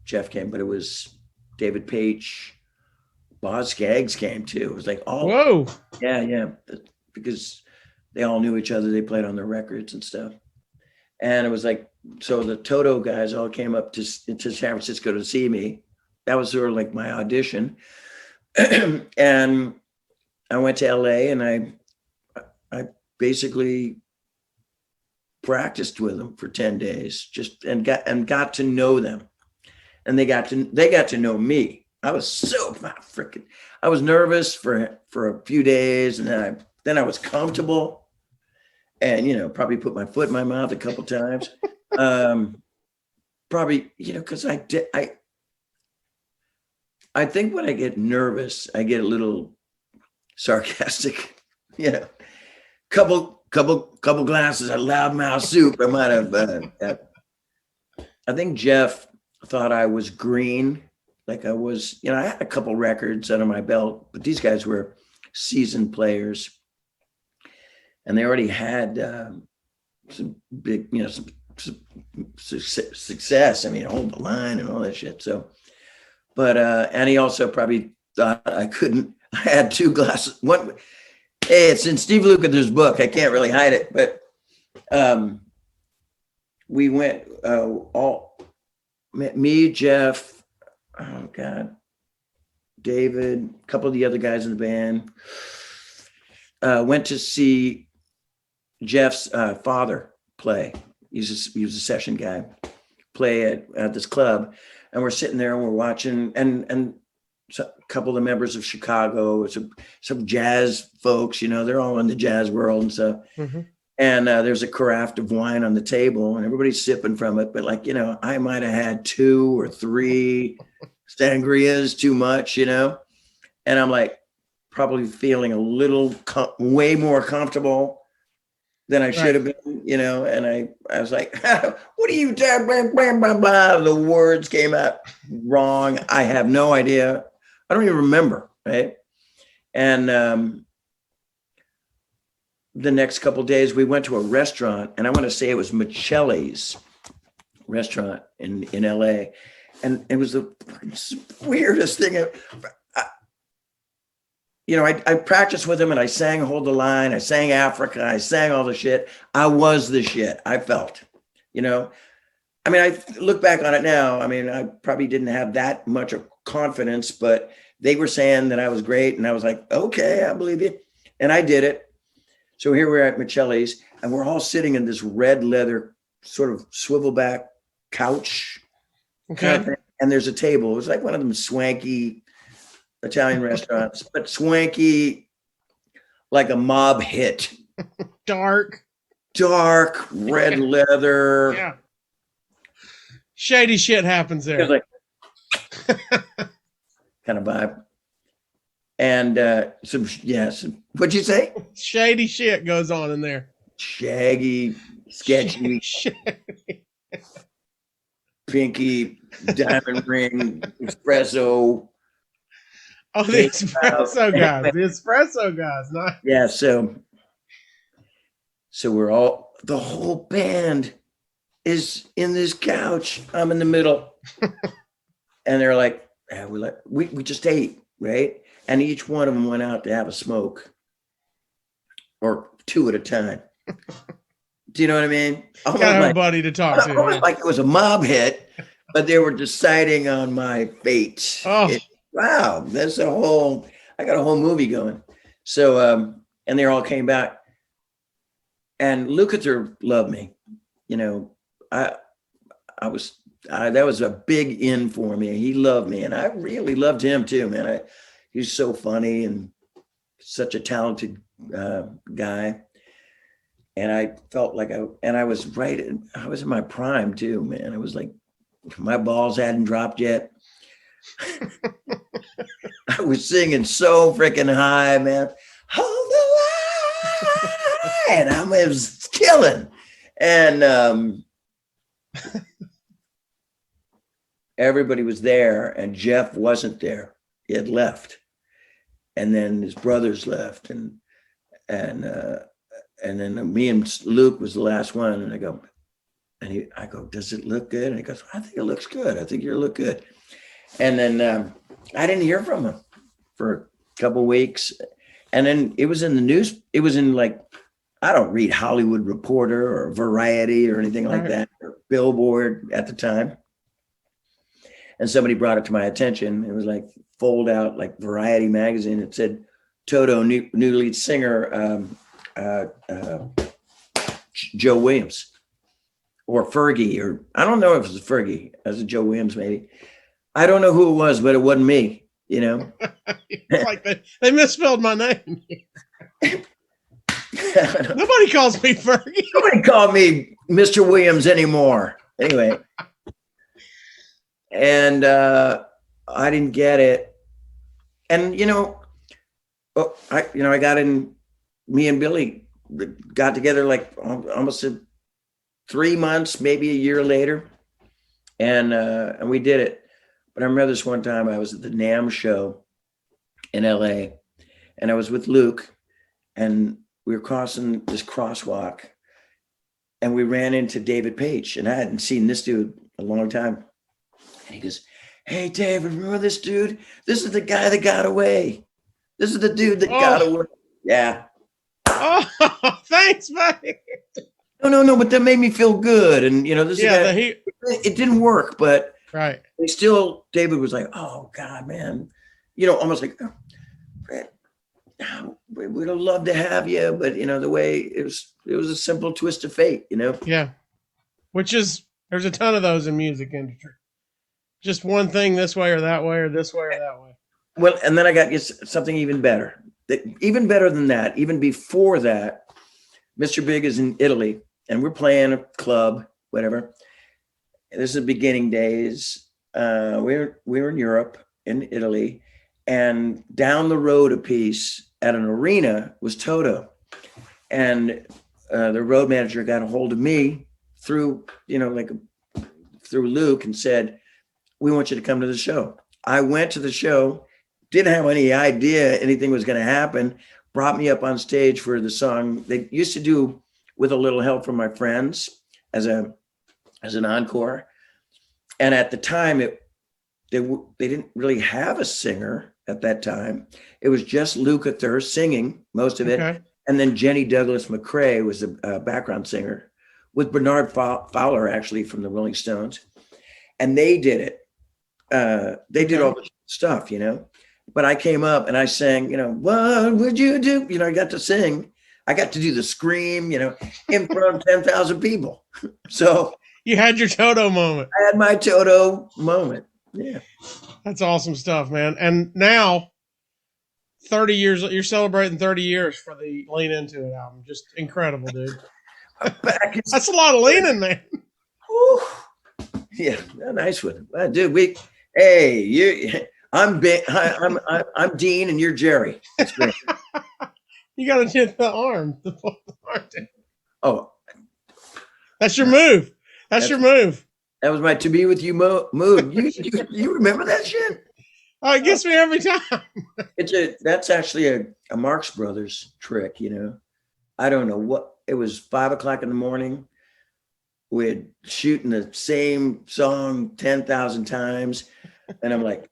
Jeff came, but it was David Page. Boz Scaggs came too. It was like, whoa. Yeah. Because they all knew each other. They played on their records and stuff. And it was like, so the Toto guys all came up to San Francisco to see me. That was sort of like my audition. And I went to LA and I basically practiced with them for 10 days, and got to know them. And they got to know me. I was I was nervous for a few days, and then I was comfortable. And, probably put my foot in my mouth a couple times. Probably, because I think when I get nervous, I get a little sarcastic, couple glasses of loudmouth soup. I might have, I think Jeff thought I was green. Like I was, I had a couple records under my belt, but these guys were seasoned players. And they already had some big, some success. I mean, hold the line and all that shit. So, but and he also probably thought I had two glasses. One, hey, it's in Steve Lukather's book. I can't really hide it, but we went me, Jeff, oh God, David, a couple of the other guys in the band. Went to see Jeff's father play. He was a session guy, play at this club, and we're sitting there and we're watching, and so a couple of the members of Chicago, some jazz folks, they're all in the jazz world and stuff. Mm-hmm. And there's a carafe of wine on the table, and everybody's sipping from it. But I might have had 2 or 3 sangrias too much, and I'm like probably feeling a little way more comfortable than I should have been, and I was like, what are you doing? Blah, blah, blah. The words came out wrong. I have no idea. I don't even remember, right? And the next couple of days, we went to a restaurant, and I want to say it was Michelli's restaurant in LA. And it was the weirdest thing. I practiced with him, and I sang Hold the Line. I sang Africa. I sang all the shit. I was the shit. I felt, I look back on it now. I probably didn't have that much of confidence, but they were saying that I was great. And I was like, okay, I believe you. And I did it. So here we're at Michelli's, and we're all sitting in this red leather sort of swivel back couch. Okay. And there's a table. It was like one of them swanky Italian restaurants, but swanky, like a mob hit. Dark, red leather. Yeah. Shady shit happens there. It was like kind of vibe. And some, what'd you say? Shady shit goes on in there. Shaggy, sketchy, pinky, diamond ring, espresso. Oh, the espresso guys. The espresso guys. Nice. Yeah, so we're all, the whole band is in this couch. I'm in the middle. And they're like, we just ate, right? And each one of them went out to have a smoke, or 2 at a time. Do you know what I mean? Gotta have a buddy to talk to. Almost like it was a mob hit, but they were deciding on my fate. Oh. Wow, I got a whole movie going. So, and they all came back, and Lukather loved me. I was that was a big in for me. He loved me, and I really loved him too, man. He's so funny and such a talented guy. And I felt like I was right. I was in my prime too, man. I was like, my balls hadn't dropped yet. I was singing so freaking high, man. Hold the line. I was killing. And everybody was there, and Jeff wasn't there. He had left. And then his brothers left. And then me and Luke was the last one. And I go, does it look good? And he goes, I think it looks good. I think you look good. And then I didn't hear from him for a couple of weeks. And then it was in the news. It was in, like, I don't read Hollywood Reporter or Variety or anything like that, or Billboard at the time. And somebody brought it to my attention. It was like fold out, like Variety magazine. It said Toto, new lead singer, Joe Williams, or Fergie, or I don't know if it was Fergie, as a Joe Williams maybe. I don't know who it was, but it wasn't me, you know. It's like they misspelled my name. Nobody calls me Fergie. Nobody called me Mr. Williams anymore. Anyway, and I didn't get it, and I got in. Me and Billy got together like almost 3 months, maybe a year later, and we did it. But I remember this one time I was at the NAMM show in LA, and I was with Luke, and we were crossing this crosswalk, and we ran into David Page, and I hadn't seen this dude a long time. And he goes, "Hey, David, remember this dude? This is the guy that got away. This is the dude that got away." Yeah. Oh, thanks, buddy. No, but that made me feel good. And, this guy, it didn't work, but right. David was like, "Oh God, man," almost like, we'd have loved to have you, but the way it was a simple twist of fate, Yeah. There's a ton of those in music industry. Just one thing this way or that way, or this way or that way. Well, and then I got something even better. Even better than that, even before that, Mr. Big is in Italy, and we're playing a club, whatever. This is the beginning days. We were in Europe, in Italy, and down the road a piece at an arena was Toto, and the road manager got a hold of me through Luke and said, "We want you to come to the show." I went to the show. Didn't have any idea anything was going to happen. Brought me up on stage for the song they used to do With a Little Help from My Friends as an encore. And at the time, they didn't really have a singer at that time. It was just Lukather singing most of it. Okay. And then Jenny Douglas McRae was a background singer with Bernard Fowler, actually, from the Rolling Stones. And they did it. They did all the stuff, But I came up and I sang, "What would you do?" I got to sing. I got to do the scream, in front of 10,000 people. So you had your Toto moment. I had my Toto moment. Yeah. That's awesome stuff, man. And now 30 years, you're celebrating 30 years for the Lean Into It album. Just incredible, dude. That's a lot of leaning, man. Whew. Yeah, a nice one. Dude, I'm Dean and you're Jerry. That's great. You got to hit the arm. Oh, that's your move. That's your move. That was my "To Be With You" move. You remember that shit? Oh, it gets me every time. That's actually a Marx Brothers trick. I don't know what it was. 5:00 in the morning. We're shooting the same song 10,000 times, and I'm like,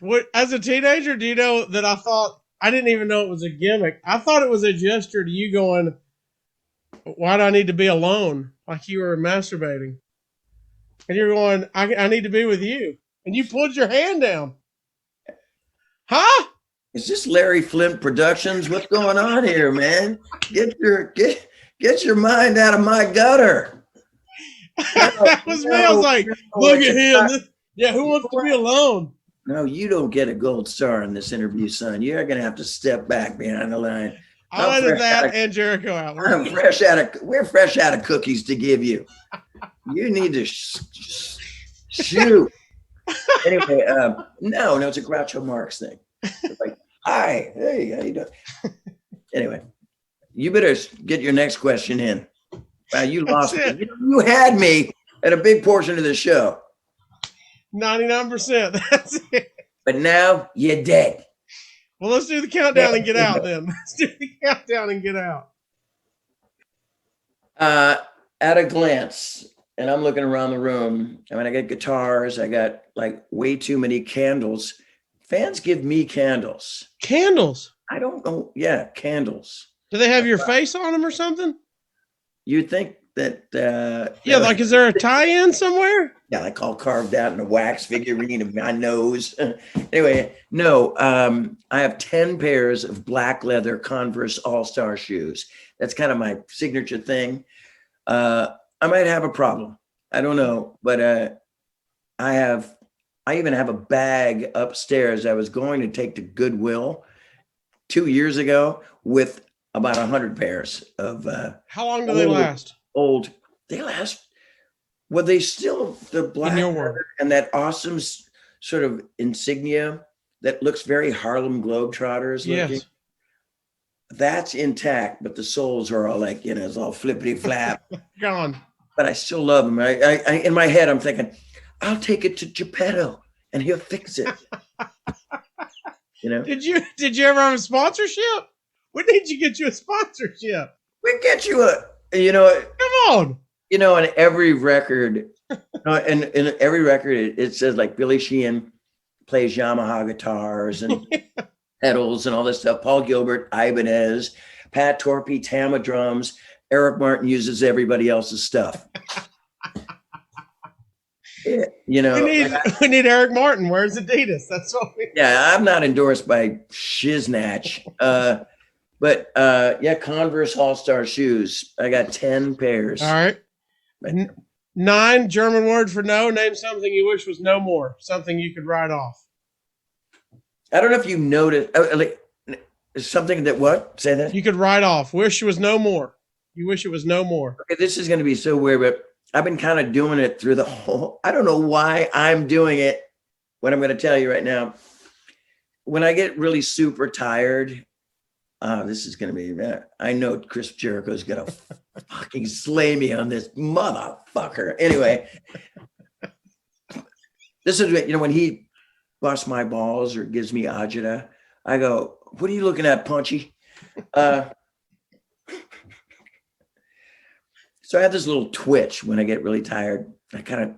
What, as a teenager, do you know that I didn't even know it was a gimmick. I thought it was a gesture to you going, "Why do I need to be alone?" Like you were masturbating. And you're going, I need to be with you. And you pulled your hand down. Huh? Is this Larry Flint Productions? What's going on here, man? Get your mind out of my gutter. That was me. I was like, look at him. Yeah, who wants to be alone? No, you don't get a gold star in this interview, son. You're going to have to step back behind the line. I'll edit that and Jericho out. We're fresh out of cookies to give you. You need to shoot. Anyway, no, it's a Groucho Marx thing. It's like, hi, hey, how you doing? Anyway, you better get your next question in. Wow, you lost it. You had me at a big portion of the show. 99%. That's it. But now you're dead. Well, let's do the countdown and get out then. Let's do the countdown and get out. At a glance, and I'm looking around the room. I mean, I got guitars. I got like way too many candles. Fans give me candles. Candles? I don't know. Yeah, candles. Do they have your face on them or something? You'd think that. Yeah, like is there a tie-in somewhere? Yeah, like all carved out in a wax figurine of my nose. Anyway, no. I have 10 pairs of black leather Converse All-Star shoes. That's kind of my signature thing. I might have a problem. I don't know, but I even have a bag upstairs I was going to take to Goodwill 2 years ago with about 100 pairs of. How long do they last? They last. Well, they still the black and that awesome sort of insignia that looks very Harlem Globetrotters looking. Yes. That's intact, but the soles are all like, it's all flippity flap. Gone. But I still love them. I in my head, I'm thinking, I'll take it to Geppetto and he'll fix it. Did you ever have a sponsorship? We need to get you a sponsorship. We get you come on. In every record, in every record, it says like Billy Sheehan plays Yamaha guitars and pedals and all this stuff. Paul Gilbert, Ibanez, Pat Torpey, Tama drums. Eric Martin uses everybody else's stuff. We need Eric Martin. Where's Adidas? That's what we. Yeah, I'm not endorsed by Shiznatch. But Converse All-Star shoes. I got 10 pairs. All right. 9, German word for no. Name something you wish was no more. Something you could write off. I don't know if you noticed. Something that what? Say that? You could write off. Wish it was no more. You wish it was no more. Okay, this is going to be so weird, but I've been kind of doing it through the whole. I don't know why I'm doing it. What I'm going to tell you right now. When I get really super tired. This is going to be, I know Chris Jericho's going to fucking slay me on this motherfucker. Anyway, this is, when he busts my balls or gives me agita, I go, what are you looking at, Punchy? So I have this little twitch when I get really tired. I kind of,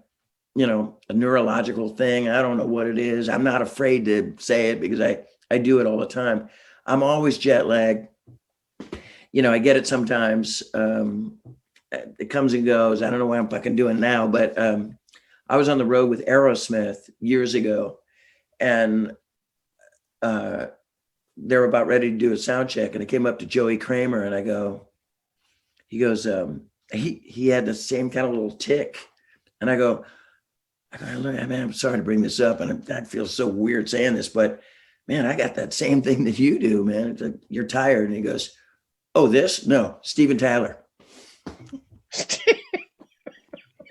a neurological thing. I don't know what it is. I'm not afraid to say it because I do it all the time. I'm always jet lagged. I get it sometimes. It comes and goes. I don't know what I'm fucking doing now, but I was on the road with Aerosmith years ago, and they were about ready to do a sound check, and I came up to Joey Kramer, and he goes, he had the same kind of little tick, and I go, look, man, I'm sorry to bring this up, and I feel so weird saying this, but man, I got that same thing that you do, man. It's like, you're tired. And he goes, oh, this? No, Steven Tyler.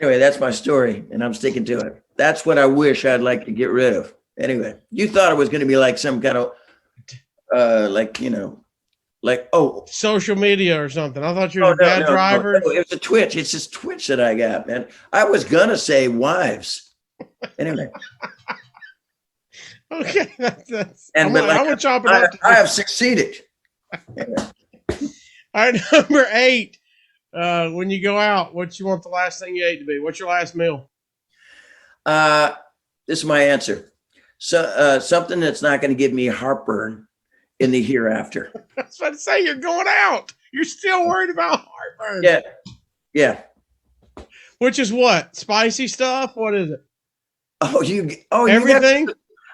Anyway, that's my story, and I'm sticking to it. That's what I wish I'd like to get rid of. Anyway, you thought it was going to be like some kind of, social media or something. I thought you were a bad driver. No, it was a twitch. It's this twitch that I got, man. I was going to say wives. Anyway. Okay, that's. I'm gonna chop it up. I have succeeded. All right, number 8. When you go out, what you want the last thing you ate to be? What's your last meal? This is my answer. So something that's not going to give me heartburn in the hereafter. I was about to say you're going out. You're still worried about heartburn. Yeah. Which is what? Spicy stuff? What is it? Everything.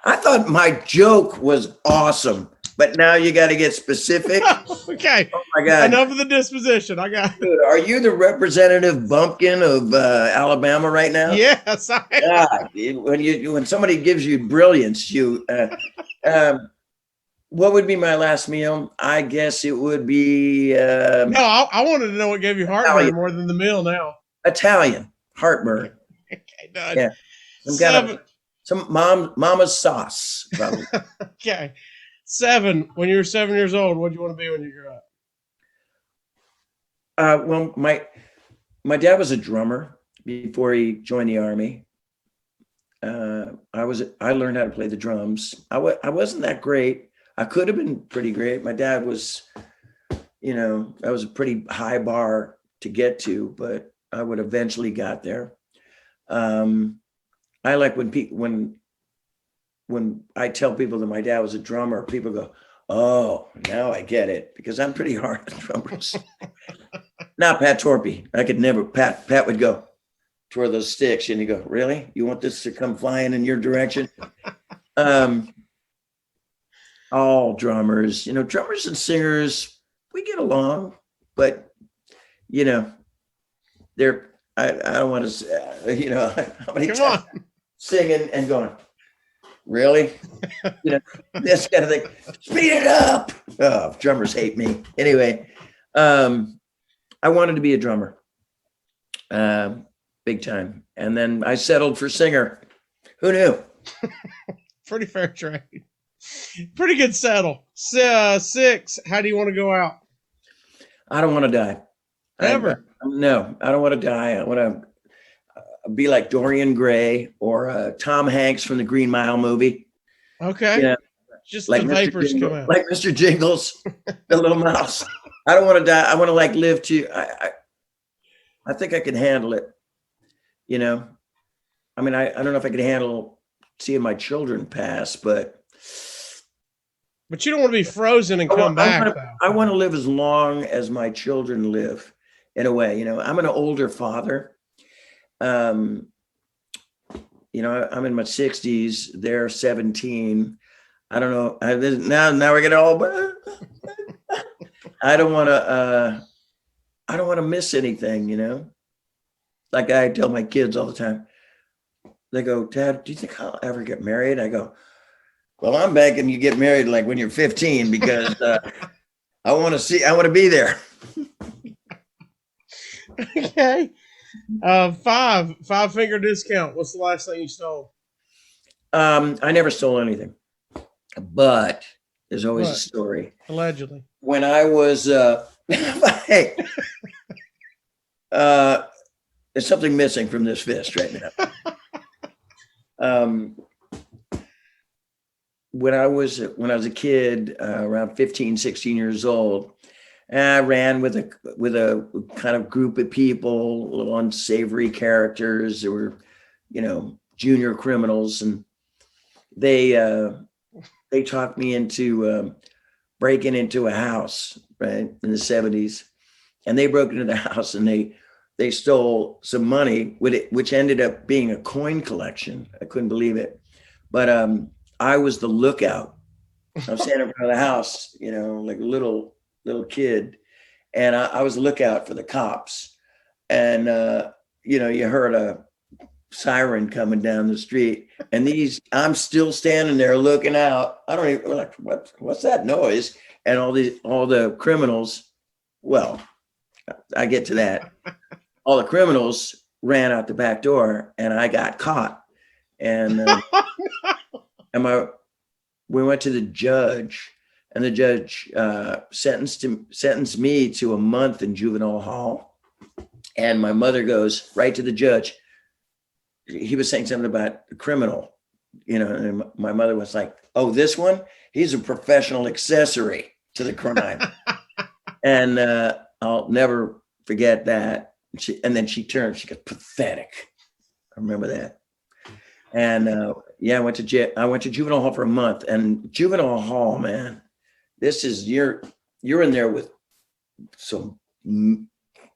I thought my joke was awesome. but now you got to get specific. Okay. Oh my God. Enough of the disposition. I got it. Dude, are you the representative bumpkin of Alabama right now? Yes. God, when somebody gives you brilliance, what would be my last meal? I guess it would be No, I wanted to know what gave you heartburn more than the meal now. Italian heartburn. Okay, done. Yeah, some mama's sauce. Probably. Okay, 7. When you were 7 years old, what do you want to be when you grew up? Well, my dad was a drummer before he joined the Army. I learned how to play the drums. I wasn't that great. I could have been pretty great. My dad was, that was a pretty high bar to get to, but I would eventually got there. I like when I tell people that my dad was a drummer, people go, "Oh, now I get it," because I'm pretty hard on drummers. Not Pat Torpey. I could never. Pat would go toward those sticks, and he'd go, "Really? You want this to come flying in your direction?" All drummers, drummers and singers, we get along, but they're. I don't want to, how many times singing and going, really? This kind of thing. Speed it up. Oh, drummers hate me. Anyway, I wanted to be a drummer, big time. And then I settled for singer. Who knew? Pretty fair trade. Pretty good settle. 6. How do you want to go out? I don't want to die. Ever? No, I don't want to die. I want to be like Dorian Gray or Tom Hanks from the Green Mile movie. Okay. Just like the vapors come out. Like Mr. Jingles, the little mouse. I don't want to die. I want to live to. I think I can handle it. I mean, I don't know if I could handle seeing my children pass, but you don't want to be frozen and come back. I want to live as long as my children live. In a way, I'm an older father. I'm in my 60s. They're 17. I don't know. Now we're getting all. I don't want to miss anything. Like I tell my kids all the time. They go, "Dad, do you think I'll ever get married?" I go, "Well, I'm begging you get married like when you're 15 because I want to be there." Okay. 5-finger discount. What's the last thing you stole? I never stole anything, but there's always a story. Allegedly. When I was, hey, there's something missing from this fist right now. When I was a kid, around 15, 16 years old, I ran with a kind of group of people, little unsavory characters. There were, junior criminals, and they talked me into breaking into a house, right, in the 70s, and they broke into the house and they stole some money with it, which ended up being a coin collection. I couldn't believe it, but I was the lookout. I was standing in front of the house, like a little kid, and I was a lookout for the cops, and you heard a siren coming down the street, and I'm still standing there looking out. I don't even like what's that noise, and all the criminals. Well, I get to that. All the criminals ran out the back door, and I got caught, and we went to the judge. And the judge sentenced me to a month in juvenile hall. And my mother goes right to the judge. He was saying something about the criminal, and my mother was like, "Oh, this one, he's a professional accessory to the crime." And I'll never forget that. And then she turned, she goes, "Pathetic." I remember that. And I went to juvenile hall for a month. And juvenile hall, man, this is you're in there with some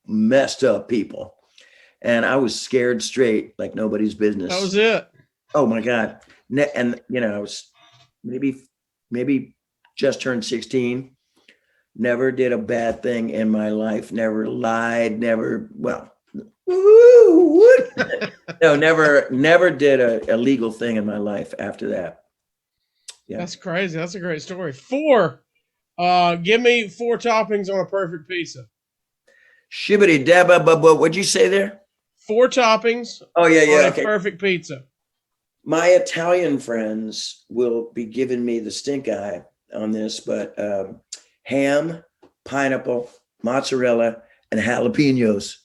messed up people, and I was scared straight like nobody's business. That was it. Oh my God! And I was maybe just turned 16. Never did a bad thing in my life. Never lied. Never, well, no, never did a illegal thing in my life after that. Yeah. That's crazy. That's a great story. 4. Give me 4 toppings on a perfect pizza. Shibbity dabba bubba. What'd you say there? 4 toppings. Oh yeah, on okay. a perfect pizza. My Italian friends will be giving me the stink eye on this, but ham, pineapple, mozzarella, and jalapenos.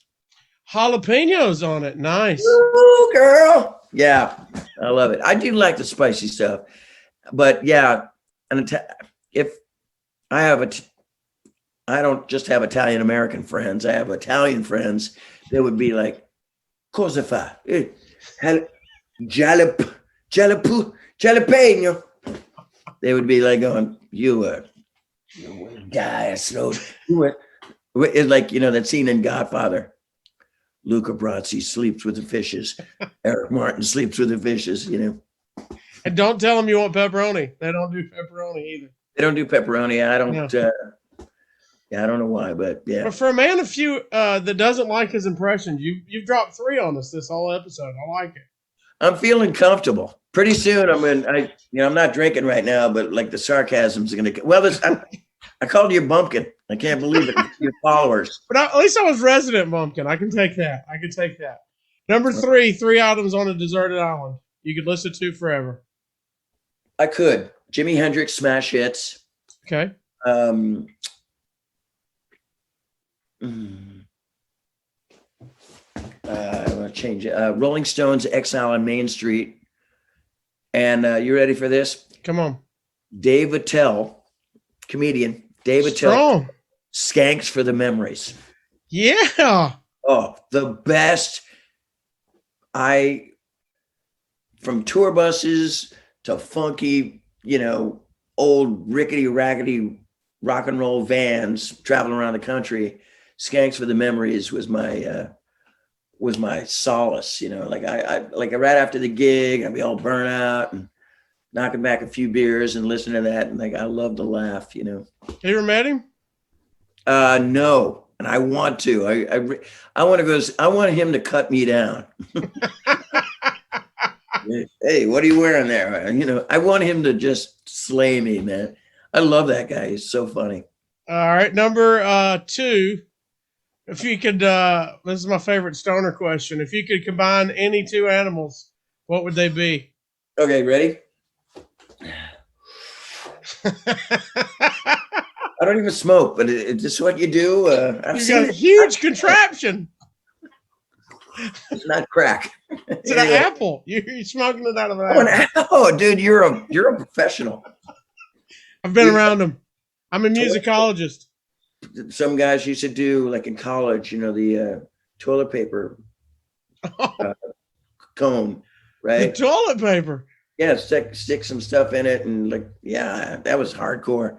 Jalapenos on it. Nice. Ooh, girl. Yeah, I love it. I do like the spicy stuff, but yeah, if I have I don't just have Italian American friends. I have Italian friends. They would be like, "Cosa fa? Jalapeno." They would be like going, "You guy, slow." It's like, you know, that scene in Godfather. Luca Brasi sleeps with the fishes. Eric Martin sleeps with the fishes, you know. And don't tell them you want pepperoni. They don't do pepperoni either. They don't do pepperoni. I don't. No. Yeah, I don't know why, but yeah. But for a man of few that doesn't like his impressions, you've dropped 3 on us this whole episode. I like it. I'm feeling comfortable. Pretty soon, I'm not drinking right now, but like the sarcasm's gonna. Well, I called you a bumpkin. I can't believe it. Your followers. But at least I was resident bumpkin. I can take that. Number 3, 3 items on a deserted island. You could listen to forever. I could. Jimi Hendrix smash hits. Okay. I'm gonna change it. Rolling Stones, Exile on Main Street. And you ready for this? Come on. Dave Attell, comedian. Dave Attell, Skanks for the Memories. Yeah. Oh, the best. From tour buses to funky, you know, old rickety raggedy rock and roll vans traveling around the country. Skanks for the Memories was my solace, you know. Like I right after the gig, I'd be all burnt out and knocking back a few beers and listening to that, and like I love to laugh, you know. You ever met him? No, and I want to. I want to go. I want him to cut me down. Hey, what are you wearing there? You know, I want him to just slay me, man. I love that guy. He's so funny. All right, number 2. If you could, this is my favorite stoner question. If you could combine any 2 animals, what would they be? Okay, ready? I don't even smoke, but it's just what you do. I've You seen got a huge contraption. It's not crack. It's an apple. You're smoking it out of an apple. Oh, dude, you're a professional. I've been around them. I'm a musicologist. Some guys used to do, like in college, you know, the toilet paper cone, right? The toilet paper. Yeah, stick some stuff in it, and like, yeah, that was hardcore.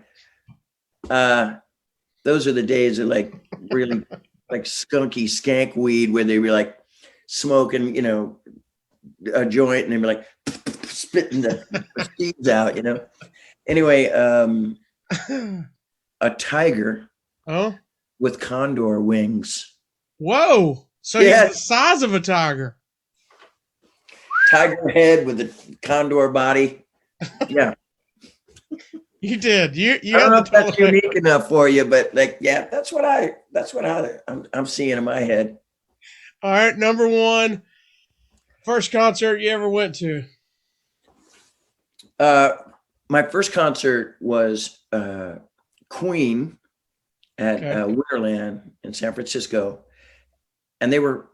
Those are the days of like really like skunky skank weed, where they were like smoking, you know, a joint, and they were like spitting the seeds out, you know. Anyway, a tiger with condor wings. Whoa! So Yeah. he's the size of a tiger. Tiger head with a condor body. Yeah. You did. You I don't had know the if that's toilet paper. unique enough for you, but like, yeah, that's what I'm seeing in my head. All right, number 1. First concert you ever went to? My first concert was Queen at Wonderland in San Francisco, and they were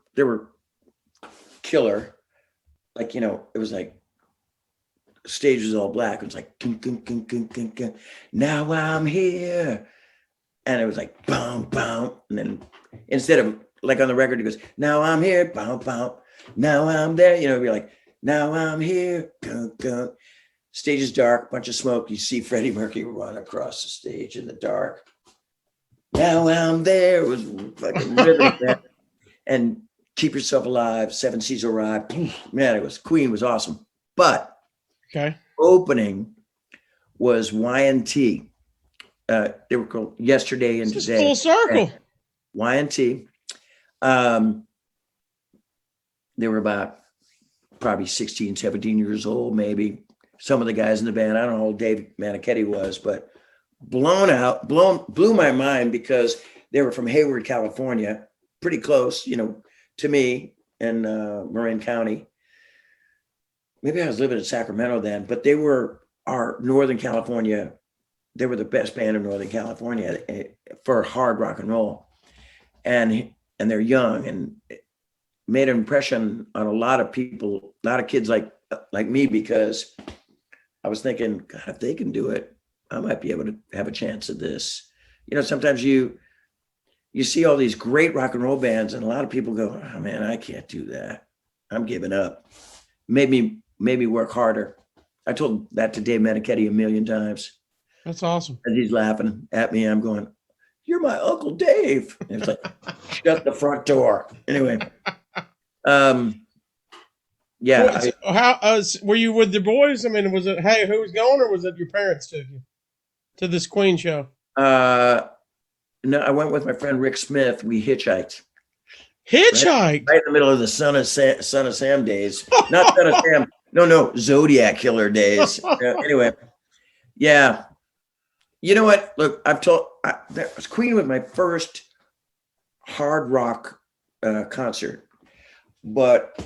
killer. Like, you know, it was like stage was all black. It was like gung, gung, gung, gung, gung, gung. Now I'm here, and it was like boom, boom, and then instead of like on the record, it goes, now I'm here, boom, boom. Now I'm there. You know, it'd be like, now I'm here, gung, gung. Stage is dark, bunch of smoke. You see Freddie Mercury run across the stage in the dark. Now I'm there. It was fucking rhythm, man. And Keep Yourself Alive, Seven Seas Arrive. Man, it was Queen was awesome. But opening was Y&T. They were called Yesterday and This is Today. full circle. Y&T. They were about probably 16, 17 years old, maybe. Some of the guys in the band, I don't know how old Dave Manichetti was, but blew my mind because they were from Hayward, California, pretty close, to me in Marin County. Maybe I was living in Sacramento then, but they were our Northern California. They were the best band in Northern California for hard rock and roll. And they're young and made an impression on a lot of people, a lot of kids like me, because I was thinking, God, if they can do it, I might be able to have a chance at this. Sometimes you see all these great rock and roll bands and a lot of people go, oh man, I can't do that. I'm giving up. Made me work harder. I told that to Dave Manichetti a million times. That's awesome. And he's laughing at me. I'm going, you're my Uncle Dave. And it's like, shut the front door. Anyway. Yeah. How were you with the boys? I mean, was it, hey, who was going, or was it your parents took you to this Queen show? No, I went with my friend Rick Smith. We hitchhiked. Hitchhiked? Right in the middle of the Son of Sam days. Not Son of Sam. No, Zodiac Killer days. Anyway. Yeah. You know what? Look, that was Queen was my first hard rock concert. But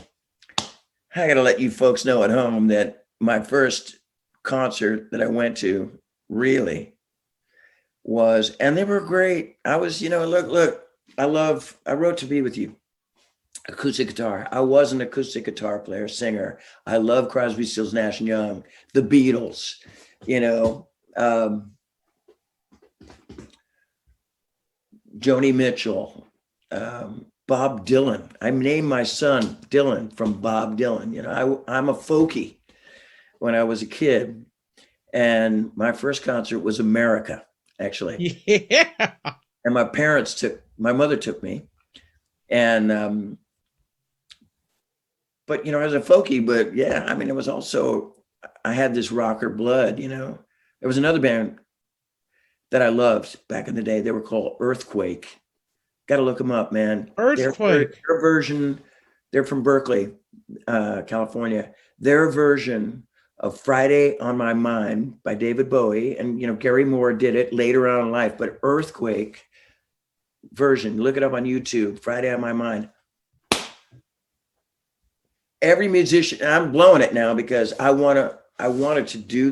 I got to let you folks know at home that my first concert that I went to really was, and they were great. I was, look, I wrote To Be With You, acoustic guitar. I was an acoustic guitar player, singer. I love Crosby, Stills, Nash and Young, the Beatles, Joni Mitchell, Bob Dylan. I named my son Dylan from Bob Dylan. I'm a folkie when I was a kid. And my first concert was America, actually. Yeah. And my mother took me. And, but, I was a folkie, but yeah, I mean, it was also, I had this rocker blood, There was another band that I loved back in the day. They were called Earthquake. Got to look them up, man. Earthquake. Their version, they're from Berkeley, California. Their version of Friday on My Mind by David Bowie, and Gary Moore did it later on in life, but Earthquake version, look it up on YouTube, Friday on My Mind. Every musician, and I'm blowing it now because I wanted to do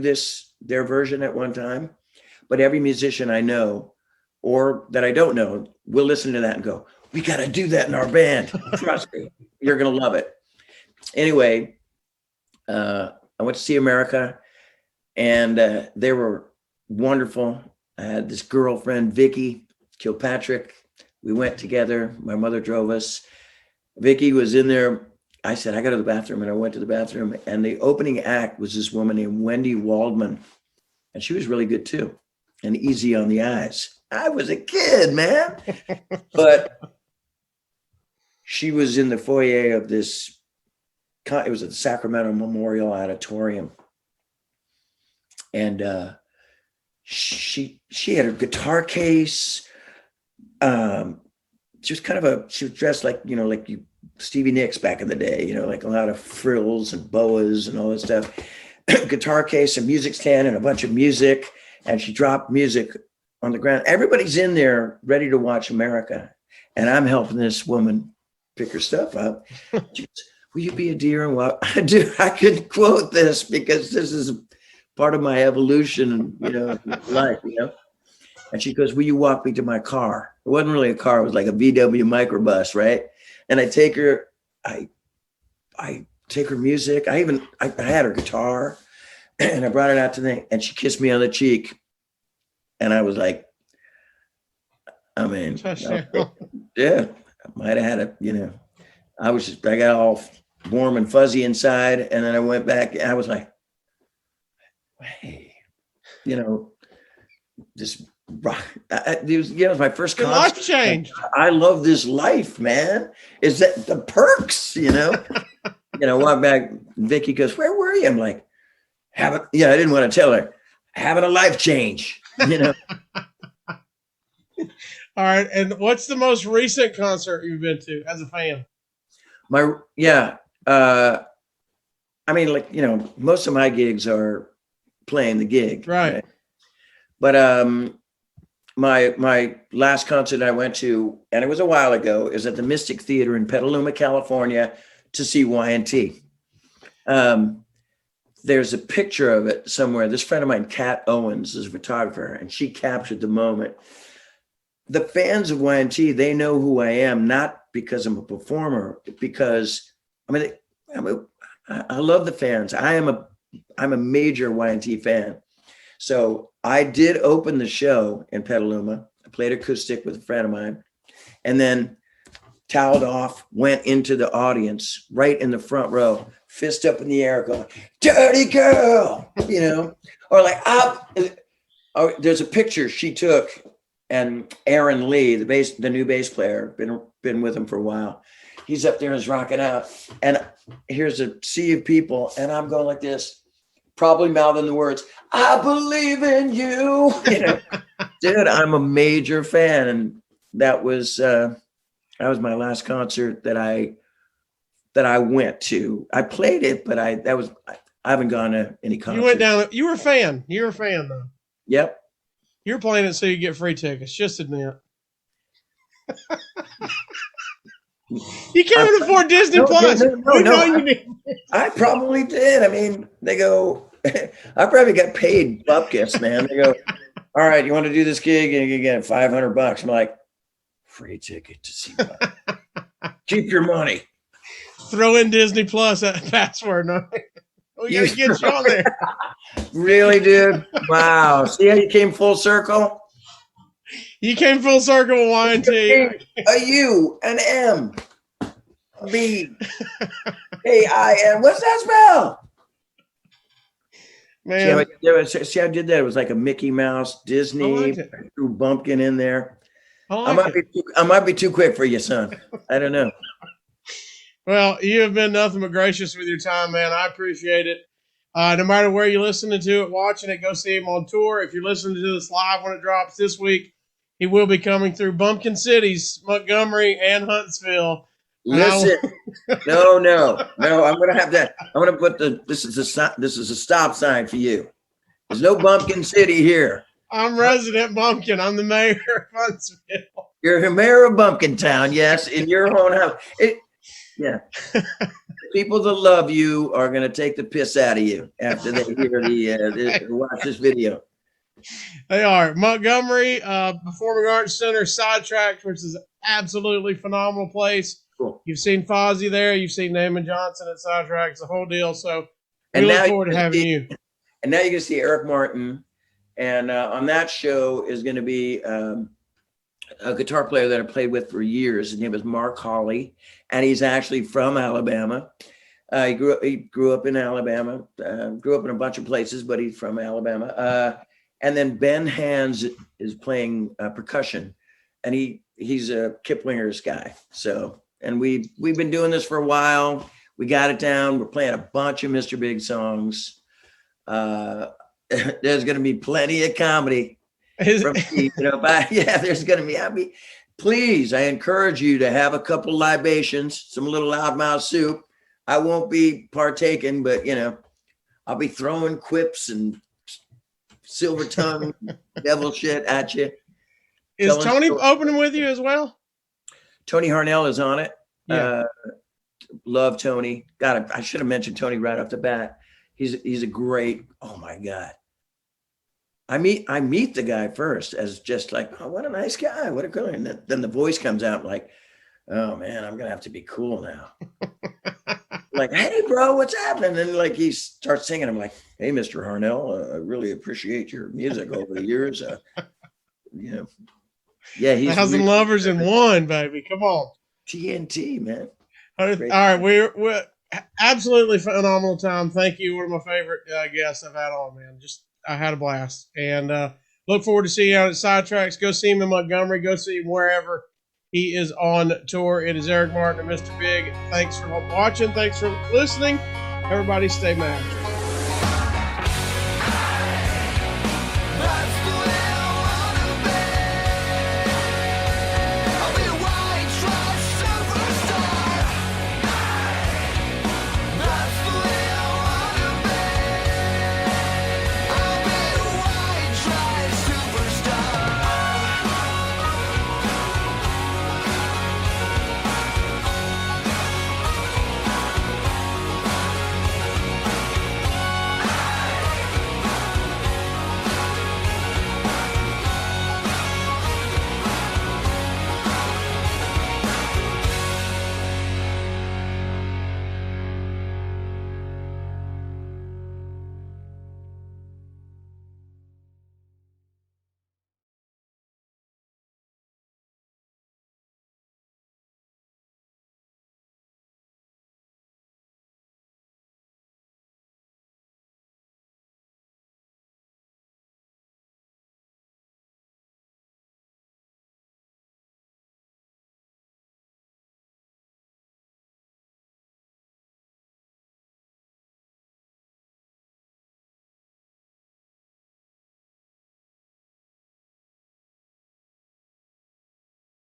their version at one time, but every musician I know or that I don't know will listen to that and go, we got to do that in our band. Trust me, you're going to love it. Anyway, I went to see America, and they were wonderful. I had this girlfriend, Vicky Kilpatrick. We went together. My mother drove us. Vicky was in there. I said, I got to the bathroom, and I went to the bathroom, and the opening act was this woman named Wendy Waldman, and she was really good too, and easy on the eyes. I was a kid, man. But she was in the foyer of this, it was at the Sacramento Memorial Auditorium. And she had a guitar case. She was dressed like Stevie Nicks back in the day, like a lot of frills and boas and all that stuff. Guitar case, a music stand, and a bunch of music. And she dropped music on the ground. Everybody's in there ready to watch America. And I'm helping this woman pick her stuff up. She goes, will you be a dear and walk? I could quote this because this is part of my evolution, life, And she goes, will you walk me to my car? It wasn't really a car. It was like a VW microbus, right? And I take her, I take her music. I had her guitar, and I brought it out to the, and she kissed me on the cheek. And I was like, I mean, yeah, I might have had it, I got all warm and fuzzy inside. And then I went back, and I was like, hey, this rock, it was my first concert. Life change. I love this life, man. Is that the perks, walk back. Vicky goes, where were you? I'm like, I didn't want to tell her, having a life change. you know. All right. And what's the most recent concert you've been to as a fan? I mean, like, you know, most of my gigs are playing the gig. Right. But my last concert I went to, and it was a while ago, is at the Mystic Theater in Petaluma, California, to see Y&T. There's a picture of it somewhere. This friend of mine, Kat Owens, is a photographer, and she captured the moment. The fans of Y&T, they know who I am, not because I'm a performer, because I love the fans. I'm a major Y&T fan. So I did open the show in Petaluma. I played acoustic with a friend of mine, and then toweled off, went into the audience right in the front row, fist up in the air, going, "Dirty girl," you know, or like, there's a picture she took, and Aaron Lee, the new bass player, been with him for a while. He's up there and is rocking out, and here's a sea of people, and I'm going like this, probably mouthing the words, "I believe in you." You know, dude, I'm a major fan, and that was my last concert that I went to. I played it, but I haven't gone to any concert. You went down. You were a fan. You're a fan, though. Yep. You're playing it so you get free tickets. Just admit. You can't even afford Disney Plus. No. I probably did. I mean, they go, I probably got paid bupkis, man. They go, "All right, you want to do this gig and you get $500?" I'm like, free ticket to see that. Keep your money. Throw in Disney Plus password. No? We got to get you on there. Really, dude? Wow. See how you came full circle? You came full circle with Y&T. A U, an M, a B, A-I-N. What's that spell? Man. See how I did that? It was like a Mickey Mouse, Disney, threw Bumpkin in there. I might be too quick for you, son. I don't know. Well, you have been nothing but gracious with your time, man. I appreciate it. No matter where you're listening to it, watching it, go see him on tour. If you're listening to this live when it drops this week, he will be coming through Bumpkin Cities, Montgomery, and Huntsville. Listen, no. I'm gonna have that. I'm gonna put this is a stop sign for you. There's no Bumpkin City here. I'm resident Bumpkin. I'm the mayor of Huntsville. You're the mayor of Bumpkin Town, yes, in your own house. Yeah. People that love you are gonna take the piss out of you after they hear watch this video. They are. Montgomery Performing Arts Center, Sidetracked, which is an absolutely phenomenal place. Cool. You've seen Fozzy there. You've seen Naaman Johnson at Sidetracked. It's a whole deal. So we look forward to having you. And now you're going to see Eric Martin. And on that show is going to be a guitar player that I played with for years. His name is Mark Hawley. And he's actually from Alabama. He grew up in Alabama. Grew up in a bunch of places, but he's from Alabama. And then Ben Hands is playing percussion, and he's a Kiplinger's guy. So, and we've been doing this for a while. We got it down. We're playing a bunch of Mr. Big songs. There's going to be plenty of comedy. There's going to be. Please, I encourage you to have a couple libations, some little loudmouth soup. I won't be partaking, but I'll be throwing quips and silver tongue devil shit at you. Is Tony opening with you as well? Tony Harnell is on it. Yeah. Love Tony. God, I should have mentioned Tony right off the bat. He's a great, oh my God. I meet the guy first as just like, oh, what a nice guy. What a cool. And then the voice comes out like, oh man, I'm going to have to be cool now. Like, hey bro, what's happening? And like, he starts singing. I'm like, hey, Mr. Harnell, I really appreciate your music over the years. Yeah. He's 1,000 lovers in one, baby. Come on. TNT, man. All right. We're absolutely phenomenal time. Thank you. One of my favorite guests I've had on, man. I had a blast, and look forward to seeing you out at Sidetracks. Go see him in Montgomery. Go see him wherever he is on tour. It is Eric Martin and Mr. Big. Thanks for watching. Thanks for listening. Everybody stay magic.